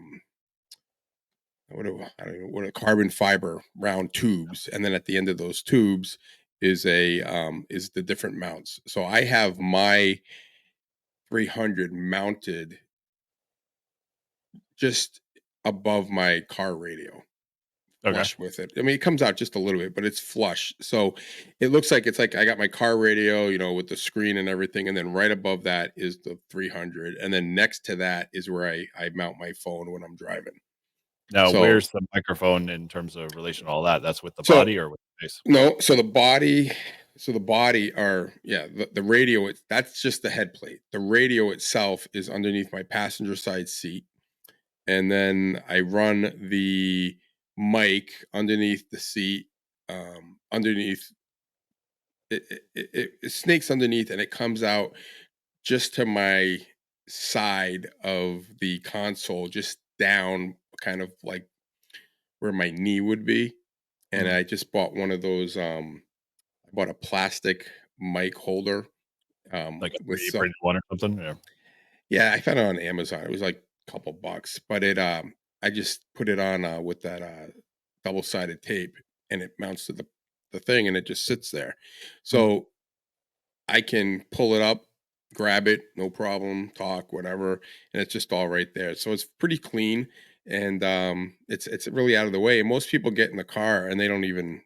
don't know what a carbon fiber round tubes, and then at the end of those tubes is is the different mounts. So I have my 300 mounted just above my car radio, flush with it. I mean, it comes out just a little bit, but it's flush. So it looks like it's like I got my car radio, with the screen and everything. And then right above that is the 300. And then next to that is where I mount my phone when I'm driving. Now, So, where's the microphone in terms of relation to all that? That's with the so body or with the face? no, so the body are, the radio, that's just the head plate. The radio itself is underneath my passenger side seat. And then I run the mic underneath the seat, underneath it snakes underneath, and it comes out just to my side of the console, just down kind of like where my knee would be. And I just bought one of those. I bought a plastic mic holder, Like a with 3D some. printed one or something? Yeah. Yeah, I found it on Amazon. It was like a couple bucks, but I just put it on with that double-sided tape, and it mounts to the thing, and it just sits there. So I can pull it up, grab it, no problem, talk, whatever, and it's just all right there. So it's pretty clean, and it's really out of the way. And most people get in the car and they don't even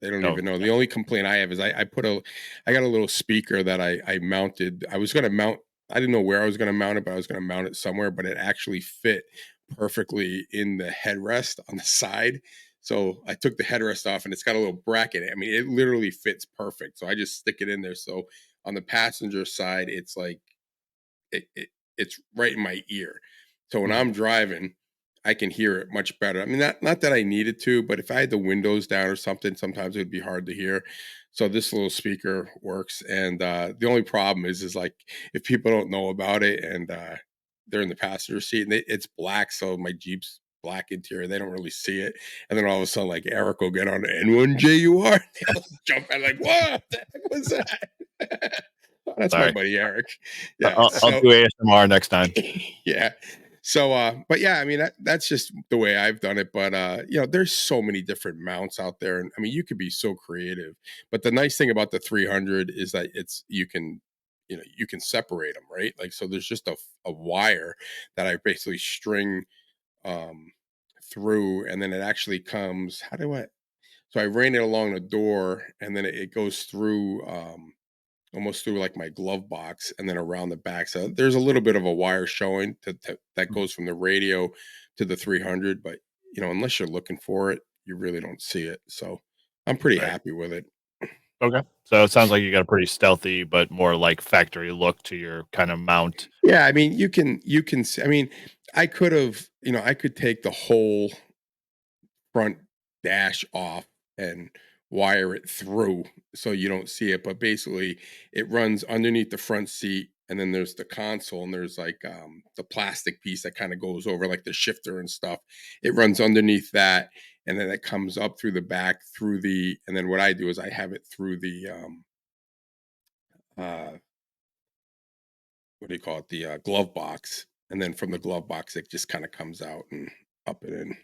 know. The only complaint I have is I got a little speaker that I mounted. I was gonna mount. I didn't know where I was gonna mount it, but I was gonna mount it somewhere. But it actually fit perfectly in the headrest on the side. So I took the headrest off, and it's got a little bracket. I mean, it literally fits perfect. So I just stick it in there. So on the passenger side, it's like it's right in my ear. So when I'm driving, I can hear it much better. I mean, not that I needed to, but if I had the windows down or something, sometimes it would be hard to hear. So this little speaker works. And the only problem is like if people don't know about it and they're in the passenger seat and it's black, so my Jeep's black interior, they don't really see it. And then all of a sudden, like Eric will get on the N1JUR, they'll jump out like, what the heck was that? That's Sorry. my buddy Eric. Yeah, I'll do ASMR next time. Yeah. So, but yeah, I mean, that's just the way I've done it. But, there's so many different mounts out there. And I mean, you could be so creative. But the nice thing about the 300 is that you can separate them, right? Like, so there's just a wire that I basically string through, and then it actually comes. So I ran it along the door, and then it goes through, almost through like my glove box, and then around the back. So there's a little bit of a wire showing that goes from the radio to the 300, but unless you're looking for it, you really don't see it. So I'm pretty happy with it. Okay. So it sounds like you got a pretty stealthy, but more like factory look to your kind of mount. Yeah. I mean, you can see, I mean, I could have, I could take the whole front dash off and wire it through so you don't see it, but basically it runs underneath the front seat, and then there's the console, and there's like the plastic piece that kind of goes over like the shifter and stuff. It runs underneath that, and then it comes up through the back and then what I do is I have it through the what do you call it, the glove box, and then from the glove box it just kind of comes out and up and in.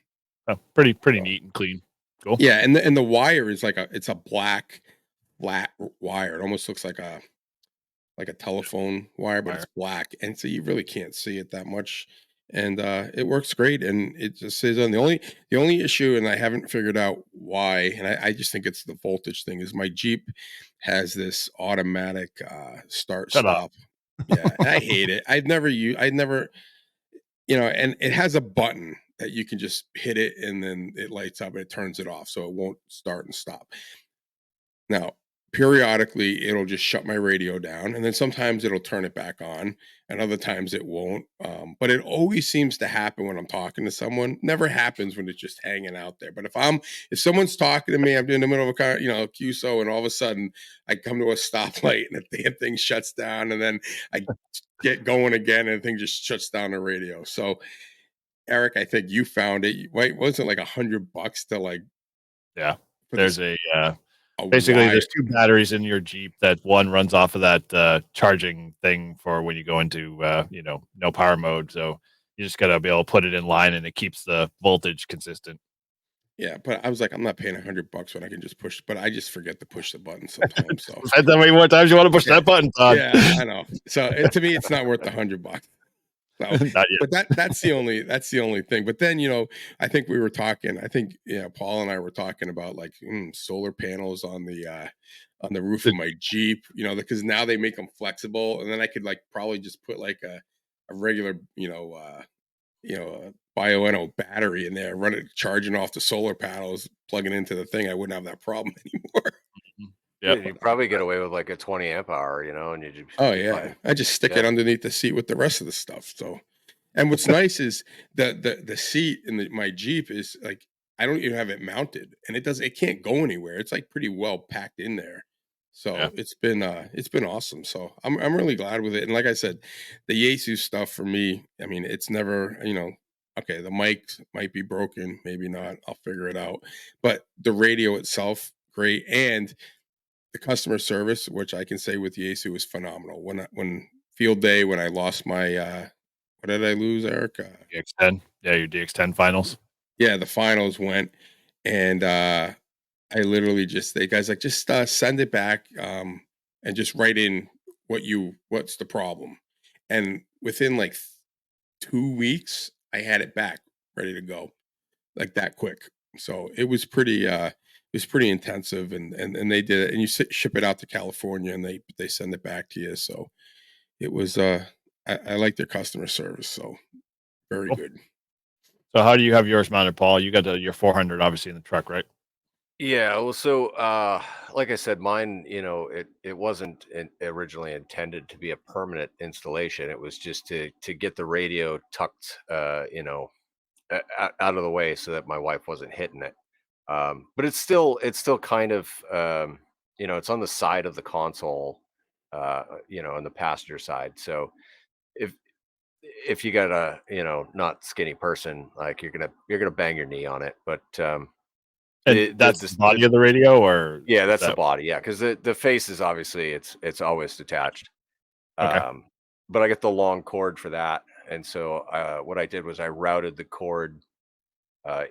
Oh, pretty So, neat and clean. Cool. yeah, and the wire is like it's a black flat wire. It almost looks like a telephone wire, but it's Wire. black, and so you really can't see it that much. And it works great, and it just stays on. The only issue, and I haven't figured out why, and I just think it's the voltage thing. Is my Jeep has this automatic start Shut up. stop. Yeah, and I hate it. I'd never, and it has a button that you can just hit it, and then it lights up and it turns it off, so it won't start and stop. Now, periodically, it'll just shut my radio down, and then sometimes it'll turn it back on, and other times it won't. But it always seems to happen when I'm talking to someone. Never happens when it's just hanging out there. But if someone's talking to me, I'm in the middle of a car, QSO, and all of a sudden I come to a stoplight and the damn thing shuts down, and then I get going again, and the thing just shuts down the radio. So, Eric, I think you found it. Wait, wasn't like $100 to like Yeah. for There's this basically wire? there's two batteries in your Jeep. That one runs off of that charging thing for when you go into no power mode. So you just gotta be able to put it in line, and it keeps the voltage consistent. Yeah, but I was like, I'm not paying $100 when I can just push, but I just forget to push the button sometimes. So Depends how many more times you want to push yeah, that button, Todd. yeah, I know. So to me, it's not worth the $100. So, Not yet. but that's the only thing. But then I think we were talking. I think Paul and I were talking about like solar panels on the roof of my Jeep. Because now they make them flexible, and then I could like probably just put like a regular a Bioenno battery in there, run it charging off the solar panels, plugging into the thing. I wouldn't have that problem anymore. Yeah. You probably get away with like a 20 amp hour, and you just Oh be yeah, fine. I just stick it underneath the seat with the rest of the stuff. So, and what's nice is the seat in my Jeep is like I don't even have it mounted, and it can't go anywhere. It's like pretty well packed in there. So Yeah. it's been awesome. So I'm really glad with it. And like I said, the Yaesu stuff for me, I mean, it's never okay, the mic might be broken, maybe not. I'll figure it out. But the radio itself, great, and the customer service, which I can say with Yaesu, was phenomenal. When field day, when I lost my what did I lose, Eric? DX10. Yeah, your DX10 finals. Yeah, the finals went, and I literally the guy's like, just send it back, and just write in what's the problem, and within like 2 weeks, I had it back, ready to go, like that quick. So it was pretty intensive, and they did it, and you ship it out to California, and they send it back to you. So it was I like their customer service, so very Cool. good. So how do you have yours mounted, Paul? You got your 400 obviously in the truck, right? Yeah, well, so like I said, mine, it wasn't originally intended to be a permanent installation. It was just to get the radio tucked, out of the way so that my wife wasn't hitting it. But it's still kind of, it's on the side of the console, on the passenger side. So if if you got a not skinny person, like you're gonna bang your knee on it. But And that's the body of the radio, or yeah, is that's the that body. Yeah, because the face is obviously it's always detached. okay? But I get the long cord for that, and so what I did was I routed the cord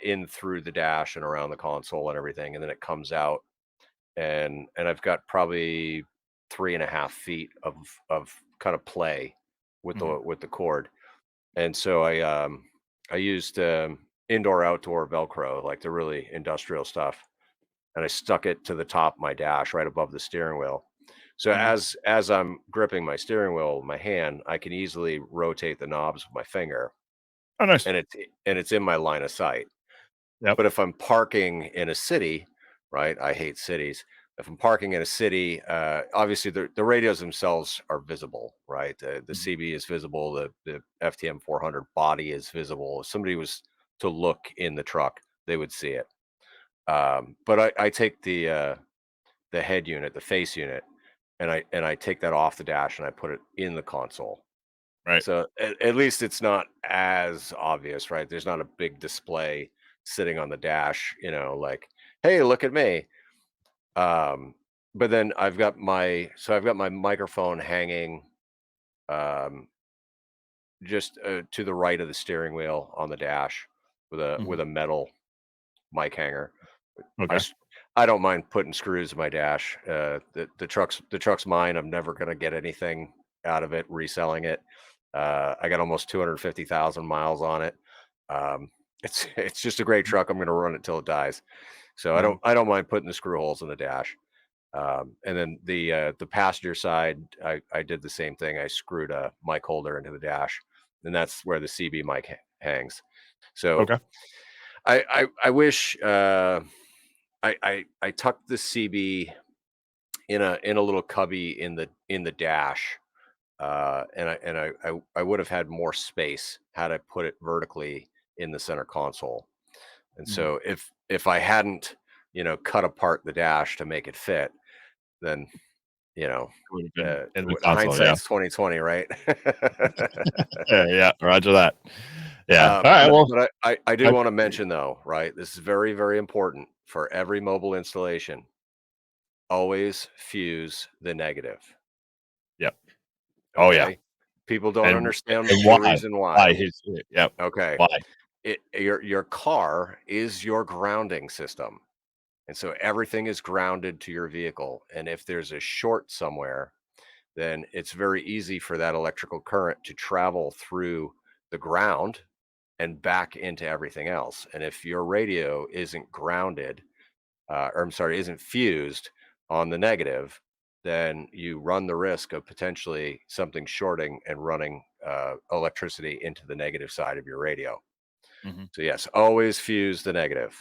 in through the dash and around the console and everything, and then it comes out, and I've got probably 3.5 feet of kind of play with Mhm. the cord, and so I used indoor outdoor Velcro, like the really industrial stuff, and I stuck it to the top of my dash right above the steering wheel. So Mhm. as I'm gripping my steering wheel with my hand, I can easily rotate the knobs with my finger, Oh, nice. and it's in my line of sight. Yep. But if I'm parking in a city, right? I hate cities. If I'm parking in a city, obviously the radios themselves are visible, right? The Mhm. CB is visible, the FTM 400 body is visible. If somebody was to look in the truck, they would see it. But I take the head unit, the face unit, and I take that off the dash and I put it in the console. Right. So at least it's not as obvious, right? There's not a big display sitting on the dash, like, hey, look at me. Um, but then I've got my microphone hanging just to the right of the steering wheel on the dash with a metal mic hanger. Okay. I don't mind putting screws in my dash. The truck's mine. I'm never gonna get anything out of it reselling it. I got almost 250,000 miles on it. It's just a great truck. I'm gonna run it till it dies. So I don't mind putting the screw holes in the dash. And then the passenger side, I did the same thing. I screwed a mic holder into the dash, and that's where the CB mic hangs. So Okay. I wish I tucked the CB in a little cubby in the dash, and I would have had more space had I put it vertically in the center console. And so if I hadn't cut apart the dash to make it fit, then Would have been in the console, hindsight's 2020, right? yeah, roger that. Yeah. All right. Well, but I do want to mention though, right? This is very, very important for every mobile installation. Always fuse the negative. Yep. Oh yeah. People don't understand and the reason why. Yep. Okay. Why? Your car is your grounding system. And so everything is grounded to your vehicle. And if there's a short somewhere, then it's very easy for that electrical current to travel through the ground and back into everything else. And if your radio isn't grounded, isn't fused on the negative, then you run the risk of potentially something shorting and running electricity into the negative side of your radio. So yes, always fuse the negative.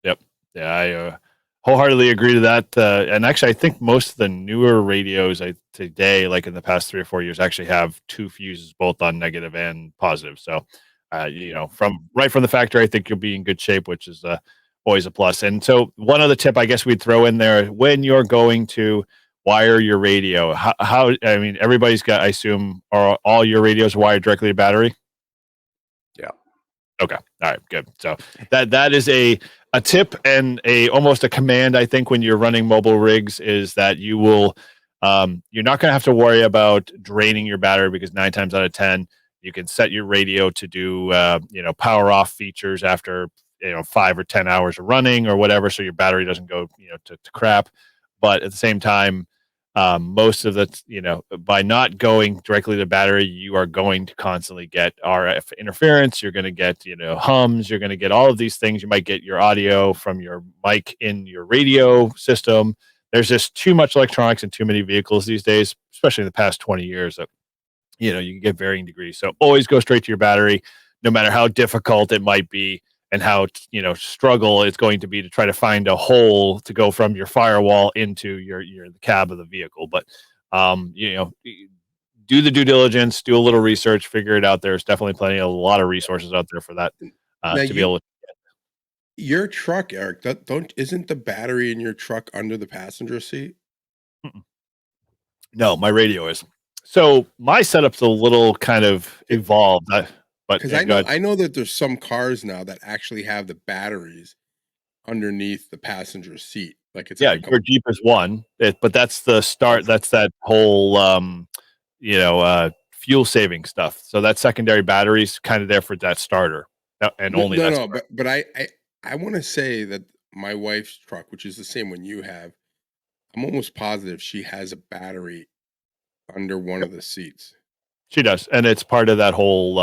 Yep. Yeah, I wholeheartedly agree to that. And actually, I think most of the newer radios today, like in the past 3 or 4 years, actually have 2 fuses, both on negative and positive. So, from the factory, I think you'll be in good shape, which is always a plus. And so, one other tip I guess we'd throw in there when you're going to wire your radio. How I mean, everybody's got. I assume are all your radios wired directly to battery? Yeah. Okay. All right. Good. So that is a tip and almost a command. I think when you're running mobile rigs is that you will you're not going to have to worry about draining your battery because 9 times out of 10 you can set your radio to do power off features after 5 or 10 hours of running or whatever, so your battery doesn't go to crap. But at the same time, most of the, by not going directly to the battery, you are going to constantly get RF interference. You're going to get, hums. You're going to get all of these things. You might get your audio from your mic in your radio system. There's just too much electronics in too many vehicles these days, especially in the past 20 years that, you can get varying degrees. So always go straight to your battery, no matter how difficult it might be and how struggle it's going to be to try to find a hole to go from your firewall into the cab of the vehicle. But do the due diligence, do a little research, figure it out. There's definitely a lot of resources out there for that to be able to. Your truck, Eric, isn't the battery in your truck under the passenger seat? No, my radio is. So my setup's a little kind of evolved. Because I know that there's some cars now that actually have the batteries underneath the passenger seat. Like it's your Jeep is one, but that's the start. That's that whole fuel saving stuff. So that secondary battery's kind of there for that starter, and only that. But I want to say that my wife's truck, which is the same one you have, I'm almost positive she has a battery under one of the seats. She does, and it's part of that whole.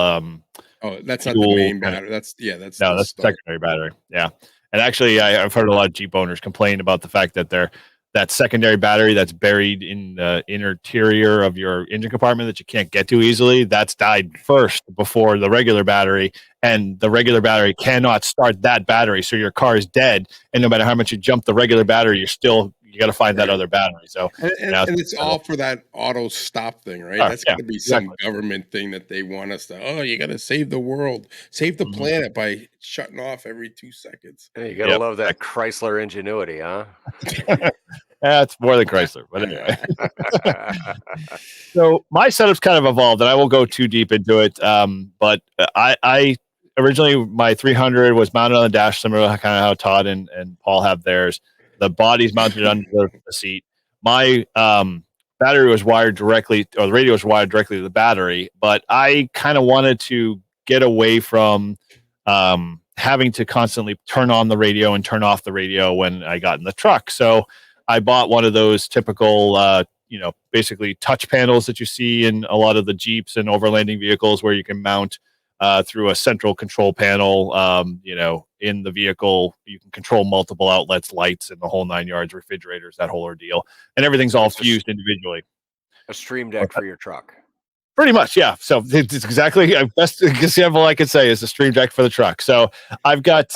That's not the main battery. That's the secondary battery. Yeah, and actually, I've heard a lot of Jeep owners complain about the fact that that secondary battery that's buried in the interior of your engine compartment that you can't get to easily. That's died first before the regular battery, and the regular battery cannot start that battery, so your car is dead. And no matter how much you jump the regular battery, you got to find that other battery. So and it's all for that auto stop thing, right? That's going to be some government thing that they want us to. Oh, you got to save the world, save the planet by shutting off every 2 seconds. Hey, you got to love that Chrysler ingenuity, huh? Yeah, it's more than Chrysler, but anyway. So my setup's kind of evolved, and I won't go too deep into it. But I originally my 300 was mounted on the dash, similar to kind of how Todd and Paul have theirs. The body's mounted under the seat. My battery was wired directly, or the radio was wired directly to the battery. But I kind of wanted to get away from having to constantly turn on the radio and turn off the radio when I got in the truck. So I bought one of those typical, basically touch panels that you see in a lot of the Jeeps and overlanding vehicles, where you can mount through a central control panel, in the vehicle. You can control multiple outlets, lights, and the whole 9 yards, refrigerators, that whole ordeal. And everything's all fused individually. A stream deck for your truck. Pretty much, yeah. So it's exactly best example I could say is the stream deck for the truck. So I've got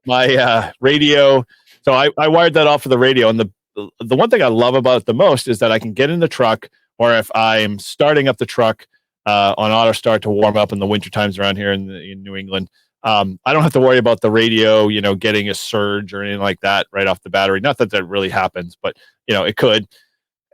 my radio. So I wired that off for the radio. And the one thing I love about it the most is that I can get in the truck, or if I'm starting up the truck on auto start to warm up in the winter times around here in New England, I don't have to worry about the radio, getting a surge or anything like that right off the battery. Not that really happens, but it could.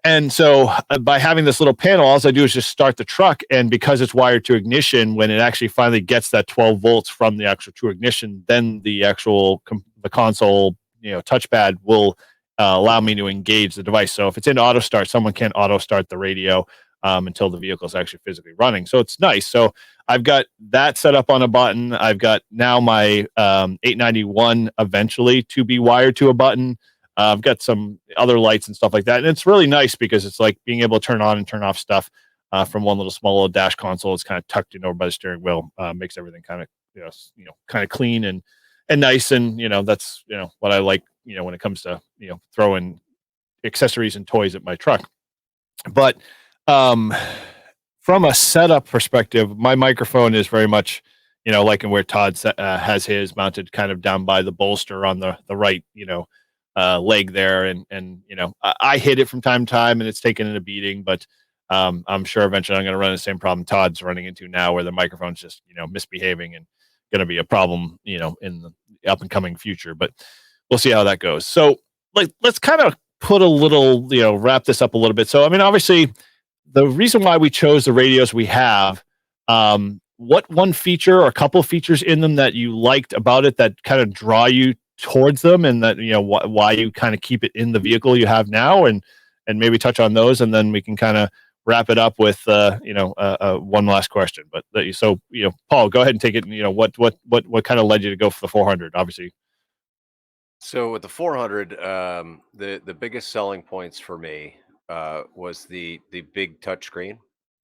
And so by having this little panel, all I do is just start the truck. And because it's wired to ignition, when it actually finally gets that 12 volts from the actual true ignition, then the actual the console, touchpad will allow me to engage the device. So if it's in auto start, someone can't auto start the radio until the vehicle is actually physically running. So it's nice. So I've got that set up on a button. I've got now my 891 eventually to be wired to a button. I've got some other lights and stuff like that. And it's really nice because it's like being able to turn on and turn off stuff from one small little dash console. It's kind of tucked in over by the steering wheel, makes everything kind of, kind of clean and nice. And, that's, what I like, when it comes to, throwing accessories and toys at my truck. But from a setup perspective, my microphone is very much, like in where Todd has his mounted kind of down by the bolster on the right, leg there. And I hit it from time to time and it's taken in a beating, but I'm sure eventually I'm going to run the same problem Todd's running into now, where the microphone's just, misbehaving and going to be a problem, in the up and coming future, but we'll see how that goes. So let's kind of put a little, wrap this up a little bit. So, I mean, obviously the reason why we chose the radios we have, what one feature or a couple of features in them that you liked about it that kind of draw you towards them, and that why you kind of keep it in the vehicle you have now, and maybe touch on those, and then we can kind of wrap it up with one last question. But so Paul, go ahead and take it. What kind of led you to go for the 400? Obviously. So with the 400, the biggest selling points for me was the big touchscreen.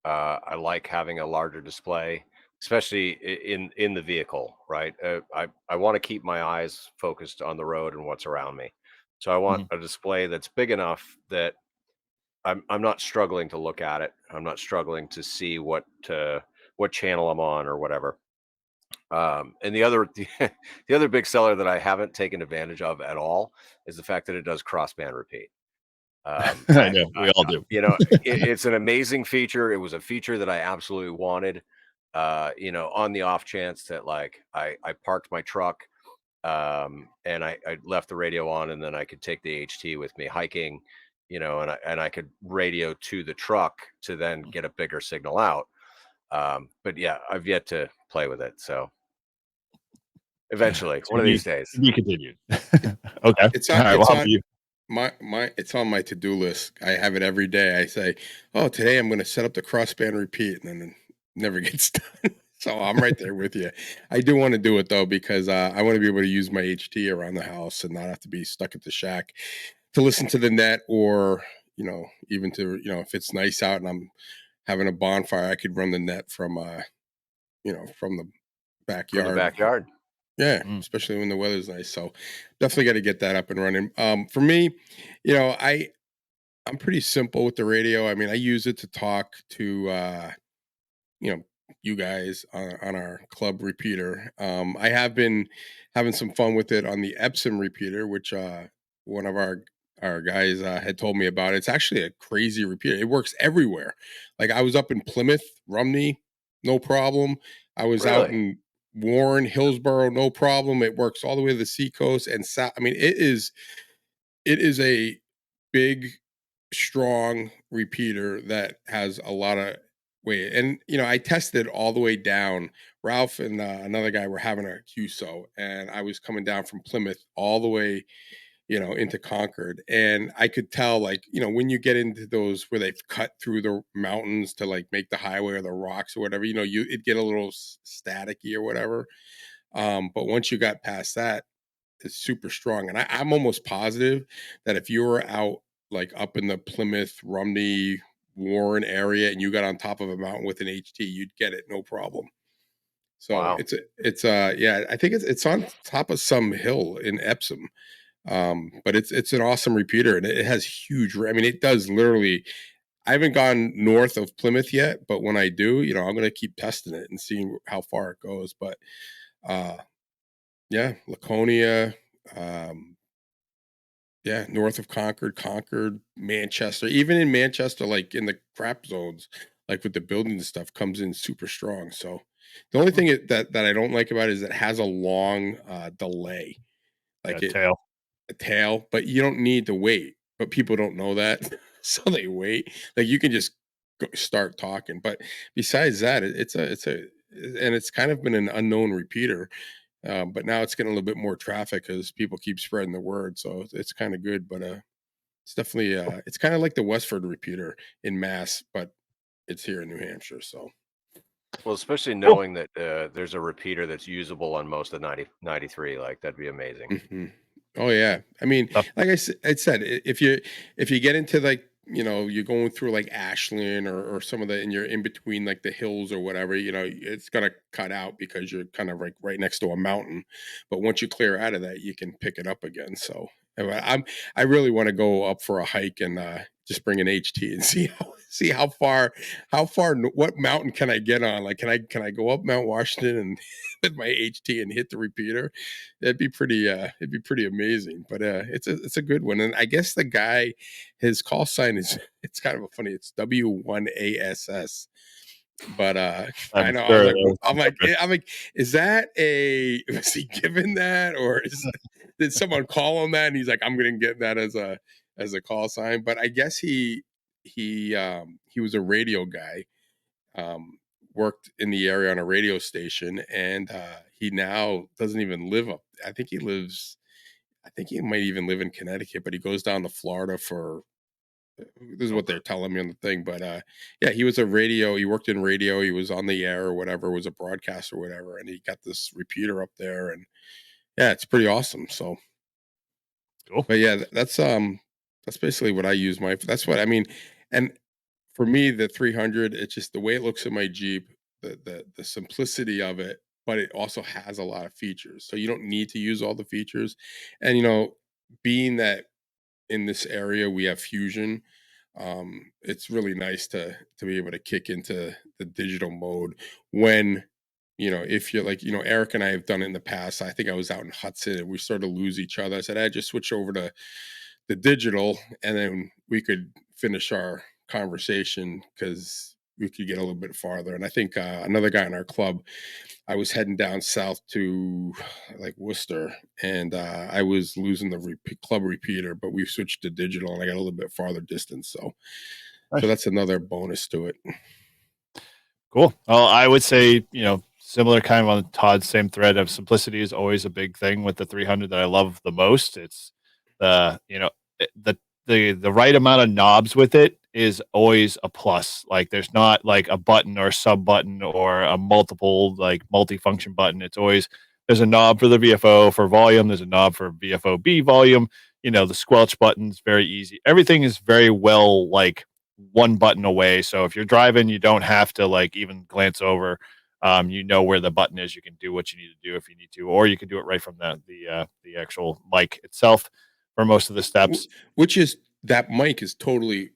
I like having a larger display, especially in the vehicle, right? I want to keep my eyes focused on the road and what's around me. So I want a display that's big enough that I'm not struggling to look at it. I'm not struggling to see what channel I'm on or whatever. And the other big seller that I haven't taken advantage of at all is the fact that it does crossband repeat. I know we all do. It's an amazing feature. It was a feature that I absolutely wanted. On the off chance that I parked my truck and I left the radio on, and then I could take the HT with me hiking, and I could radio to the truck to then get a bigger signal out. But yeah, I've yet to play with it. So eventually, one of these days. You continue. Okay. It's on my to-do list. I have it every day. I say, oh, today I'm going to set up the crossband repeat, and then it never gets done. So I'm right there with you. I do want to do it though, because I want to be able to use my HT around the house and not have to be stuck at the shack to listen to the net, or, even to, if it's nice out and I'm having a bonfire, I could run the net from the backyard. From the backyard. Yeah, especially when the weather's nice. So definitely got to get that up and running. For me, I'm pretty simple with the radio. I mean, I use it to talk to, you guys on our club repeater. I have been having some fun with it on the Epson repeater, which one of our guys had told me about. It's actually a crazy repeater. It works everywhere. Like I was up in Plymouth, Rumney, no problem. I was out in Warren, Hillsborough, no problem. It works all the way to the seacoast and south. I mean, it is a big, strong repeater that has a lot of weight. And I tested all the way down. Ralph and another guy were having a QSO, and I was coming down from Plymouth all the way, into Concord. And I could tell, like, when you get into those where they've cut through the mountains to like make the highway or the rocks or whatever, it'd get a little staticky or whatever. But once you got past that, it's super strong. And I'm almost positive that if you were out like up in the Plymouth, Rumney, Warren area and you got on top of a mountain with an HT, you'd get it no problem. So Wow. yeah, I think it's on top of some hill in Epsom. But it's an awesome repeater and it has huge, I mean, it does literally, I haven't gone north of Plymouth yet, but when I do, I'm going to keep testing it and seeing how far it goes. But, yeah, Laconia, yeah, north of Concord, Manchester, even in Manchester, like in the crap zones, like with the building and stuff, comes in super strong. So the only thing that I don't like about it is it has a long delay, like tail. a tail, but you don't need to wait. But people don't know that, so they wait. Like you can just start talking. But besides that, it's and it's kind of been an unknown repeater. But now it's getting a little bit more traffic because people keep spreading the word. So it's kind of good, but it's definitely it's kind of like the Westford repeater in Mass, but it's here in New Hampshire. So, well, especially knowing that there's a repeater that's usable on most of 93, like that'd be amazing. Mm-hmm. Oh yeah, I mean, like I said, if you get into like you're going through like Ashland or some of the, and you're in between like the hills or whatever, it's gonna cut out because you're kind of like right next to a mountain. But once you clear out of that, you can pick it up again. So I really want to go up for a hike and just bring an HT and see how far what mountain can I get on? Like can I go up Mount Washington and with my HT and hit the repeater? It'd be pretty amazing. But it's a good one. And I guess the guy, his call sign is, it's kind of funny, it's W1ASS. But I know sure I'm like, is that was he given that, or did someone call him that and he's like, I'm gonna get that as a call sign? But I guess he was a radio guy, worked in the area on a radio station, and he now doesn't even live up. I think he might even live in Connecticut, but he goes down to Florida for, this is what they're telling me on the thing. But yeah, he worked in radio, he was on the air or whatever, was a broadcaster or whatever, and he got this repeater up there, and yeah, it's pretty awesome. So cool. But yeah, that's basically what I use that's what I mean. And for me, the 300, it's just the way it looks in my Jeep, the simplicity of it, but it also has a lot of features. So you don't need to use all the features. And being that in this area we have Fusion, it's really nice to be able to kick into the digital mode when if you're like, Eric and I have done it in the past. I think I was out in Hudson and we started to lose each other. I said, I just switch over to the digital and then we could finish our conversation because we could get a little bit farther. And I think another guy in our club, I was heading down south to like Worcester, and I was losing the club repeater, but we switched to digital and I got a little bit farther distance. So that's another bonus to it. Cool. Well, I would say, similar kind of on Todd's same thread of simplicity is always a big thing with the 300 that I love the most. It's the right amount of knobs with it is always a plus. Like there's not like a button or a sub button or a multiple like multi-function button. It's always, there's a knob for the VFO for volume. There's a knob for VFO-B volume. The squelch button's very easy. Everything is very well like one button away. So if you're driving, you don't have to like even glance over. Where the button is. You can do what you need to do if you need to, or you can do it right from the actual mic itself for most of the steps. Which is, that mic is totally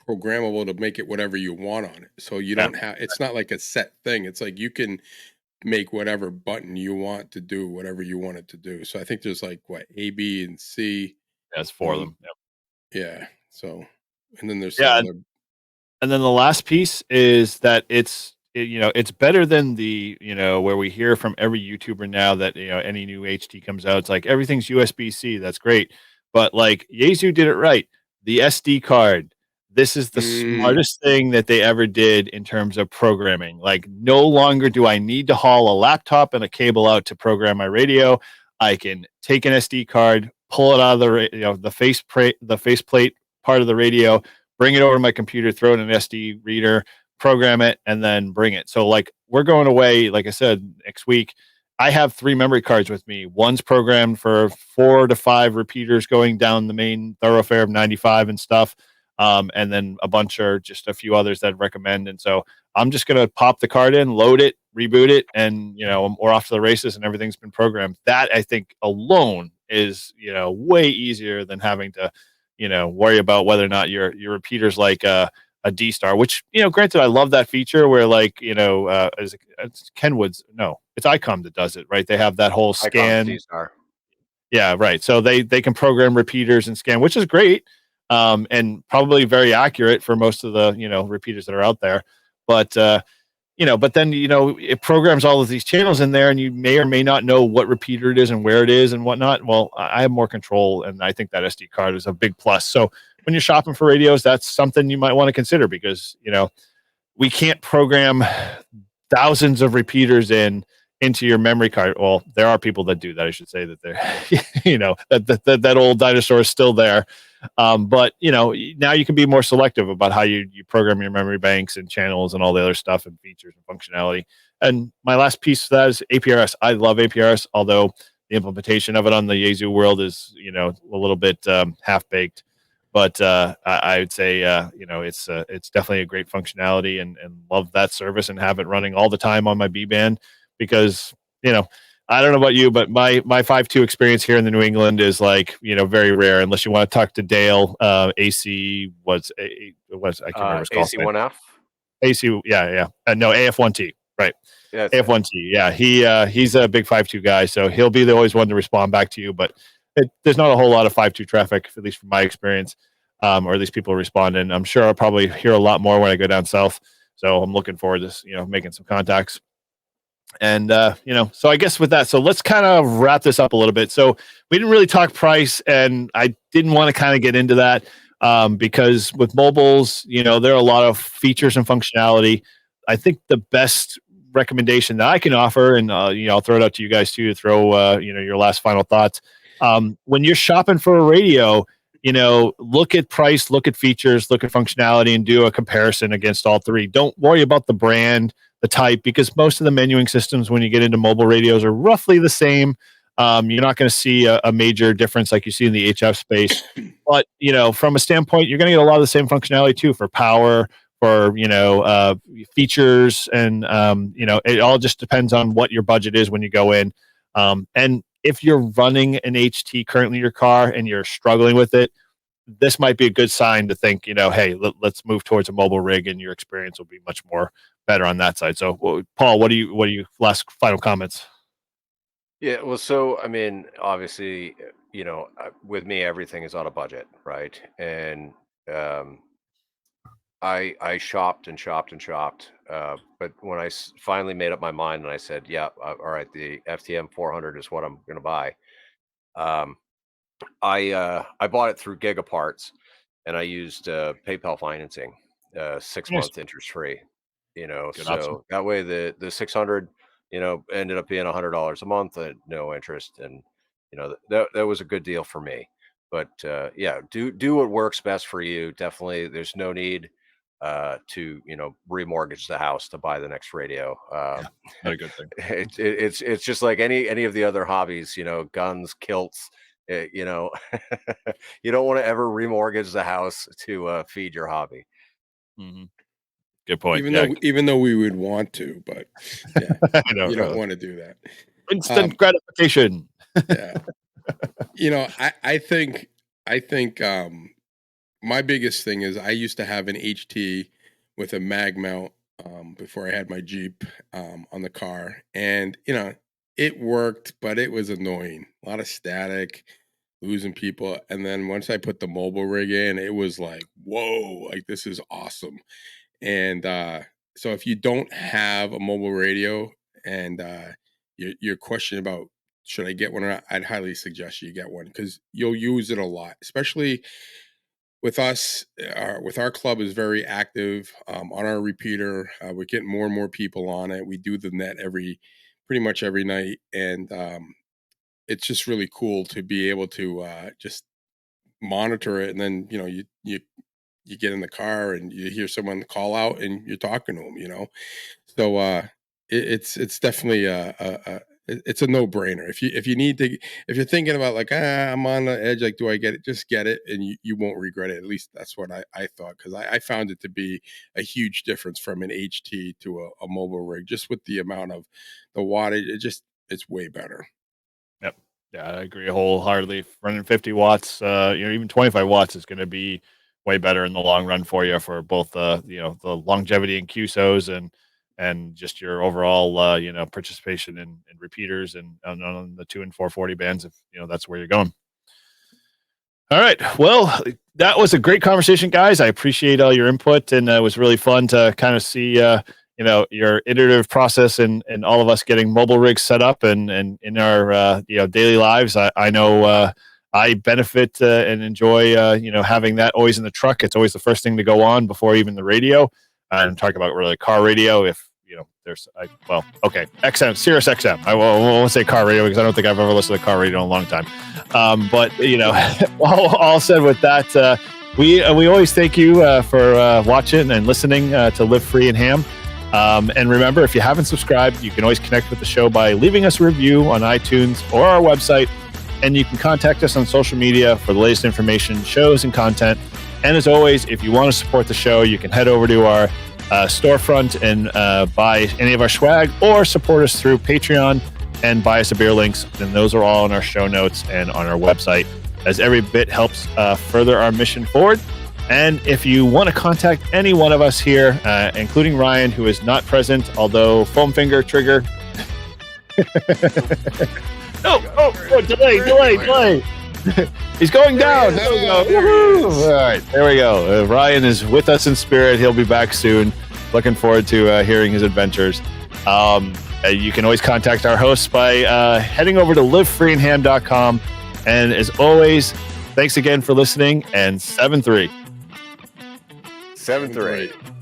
programmable to make it whatever you want on it. So you don't have, it's not like a set thing. It's like you can make whatever button you want to do, whatever you want it to do. So I think there's like A, B, and C. That's four of them. Yep. Yeah. So, and then there's some other. And then the last piece is that it's better than the, where we hear from every YouTuber now that, any new HT comes out, it's like everything's USB-C. That's great. But like Yaesu did it right. The SD card, this is the smartest thing that they ever did in terms of programming. Like no longer do I need to haul a laptop and a cable out to program my radio. I can take an SD card, pull it out of the faceplate part of the radio, bring it over to my computer, throw it in an SD reader, program it, and then bring it. So like we're going away, like I said, next week. I have 3 memory cards with me. One's programmed for 4 to 5 repeaters going down the main thoroughfare of 95 and stuff. And then a bunch are just a few others that I'd recommend. And so I'm just going to pop the card in, load it, reboot it, and we're off to the races and everything's been programmed. That I think alone is, way easier than having to, worry about whether or not your repeater's like a D star, which, granted, I love that feature where like, it's Kenwood's, no, it's ICOM that does it, right? They have that whole scan. D-star. Yeah, right. So they can program repeaters and scan, which is great. And probably very accurate for most of the, repeaters that are out there. But, but then, it programs all of these channels in there and you may or may not know what repeater it is and where it is and whatnot. Well, I have more control and I think that SD card is a big plus. So when you're shopping for radios, that's something you might want to consider because, we can't program thousands of repeaters into your memory card. Well, there are people that do that. I should say that they're, that old dinosaur is still there. But now you can be more selective about how you program your memory banks and channels and all the other stuff and features and functionality. And my last piece of that is APRS. I love APRS, although the implementation of it on the Yaesu world is, a little bit half baked. But I would say, it's definitely a great functionality and love that service and have it running all the time on my B band because, I don't know about you, but my 5.2 experience here in the New England is like, very rare unless you want to talk to Dale. AC was I can't remember his call. AC1F? AC, yeah. No, AF1T, right. Yeah, AF1T, yeah. He's a big 5.2 guy, so he'll be the always one to respond back to you, but there's not a whole lot of 5.2 traffic, at least from my experience, or at least people responding. I'm sure I'll probably hear a lot more when I go down south, so I'm looking forward to making some contacts. And so I guess with that, so let's kind of wrap this up a little bit. So we didn't really talk price, and I didn't want to kind of get into that because with mobiles, there are a lot of features and functionality. I think the best recommendation that I can offer, and I'll throw it out to you guys too to throw your last final thoughts. When you're shopping for a radio, look at price, look at features, look at functionality, and do a comparison against all 3. Don't worry about the brand, the type, because most of the menuing systems when you get into mobile radios are roughly the same. You're not going to see a major difference like you see in the HF space. But, from a standpoint, you're going to get a lot of the same functionality too for power, for, features. And, it all just depends on what your budget is when you go in. And if you're running an HT currently in your car and you're struggling with it, this might be a good sign to think, hey, let's move towards a mobile rig and your experience will be much more better on that side. So, Paul, what do you last final comments? Yeah, well, so I mean, obviously, with me, everything is on a budget, right? And I shopped and shopped and shopped, but when I finally made up my mind and I said, yeah, all right, the FTM-400 is what I'm going to buy. I bought it through Gigaparts, and I used PayPal financing, 6-month interest free. Good So option. that way the 600, ended up being $100 a month at no interest, and that was a good deal for me. But yeah, do what works best for you. Definitely, there's no need to remortgage the house to buy the next radio. Not a good thing. It's just like any of the other hobbies, guns, kilts. You don't want to ever remortgage the house to feed your hobby. Mm-hmm. Good point. Even though we would want to, but yeah, you don't want to do that. Instant gratification. Yeah. I think my biggest thing is I used to have an HT with a mag mount before I had my Jeep on the car, and it worked, but it was annoying. A lot of static, losing people. And then once I put the mobile rig in, it was like, whoa, like this is awesome. And so if you don't have a mobile radio and you're questioning about should I get one or not, I'd highly suggest you get one because you'll use it a lot, especially with us. With our club is very active on our repeater. We're getting more and more people on it. We do the net pretty much every night, and it's just really cool to be able to just monitor it, and then you get in the car and you hear someone call out and you're talking to them. So it's definitely it's a no-brainer. If you're thinking about like, I'm on the edge, like, do I get it? Just get it, and you won't regret it. At least that's what I thought, because I found it to be a huge difference from an HT to a mobile rig, just with the amount of the wattage. It's way better. Yep. Yeah, I agree wholeheartedly. Running 50 watts, even 25 watts is going to be way better in the long run for you, for both the longevity in QSOs and just your overall participation in repeaters and on the 2 and 440 bands, if that's where you're going. All right, well, that was a great conversation, guys. I appreciate all your input, and it was really fun to kind of see your iterative process and all of us getting mobile rigs set up and in our daily lives. I know I benefit and enjoy having that always in the truck. It's always the first thing to go on before even the radio. And talk about really car radio. If there's XM, Sirius XM. I won't say car radio because I don't think I've ever listened to car radio in a long time. But all said with that, we always thank you for watching and listening to Live Free and Ham. And remember, if you haven't subscribed, you can always connect with the show by leaving us a review on iTunes or our website. And you can contact us on social media for the latest information, shows, and content. And as always, if you want to support the show, you can head over to our storefront and buy any of our swag, or support us through Patreon and buy us a beer links. And those are all in our show notes and on our website, as every bit helps further our mission forward. And if you want to contact any one of us here, including Ryan, who is not present, although foam finger trigger. Delay. He's going down. There we go. Woo-hoo. All right, there we go. Ryan is with us in spirit. He'll be back soon. Looking forward to hearing his adventures. You can always contact our hosts by heading over to livefreeandham.com. And as always, thanks again for listening, and 7-3. 7-3.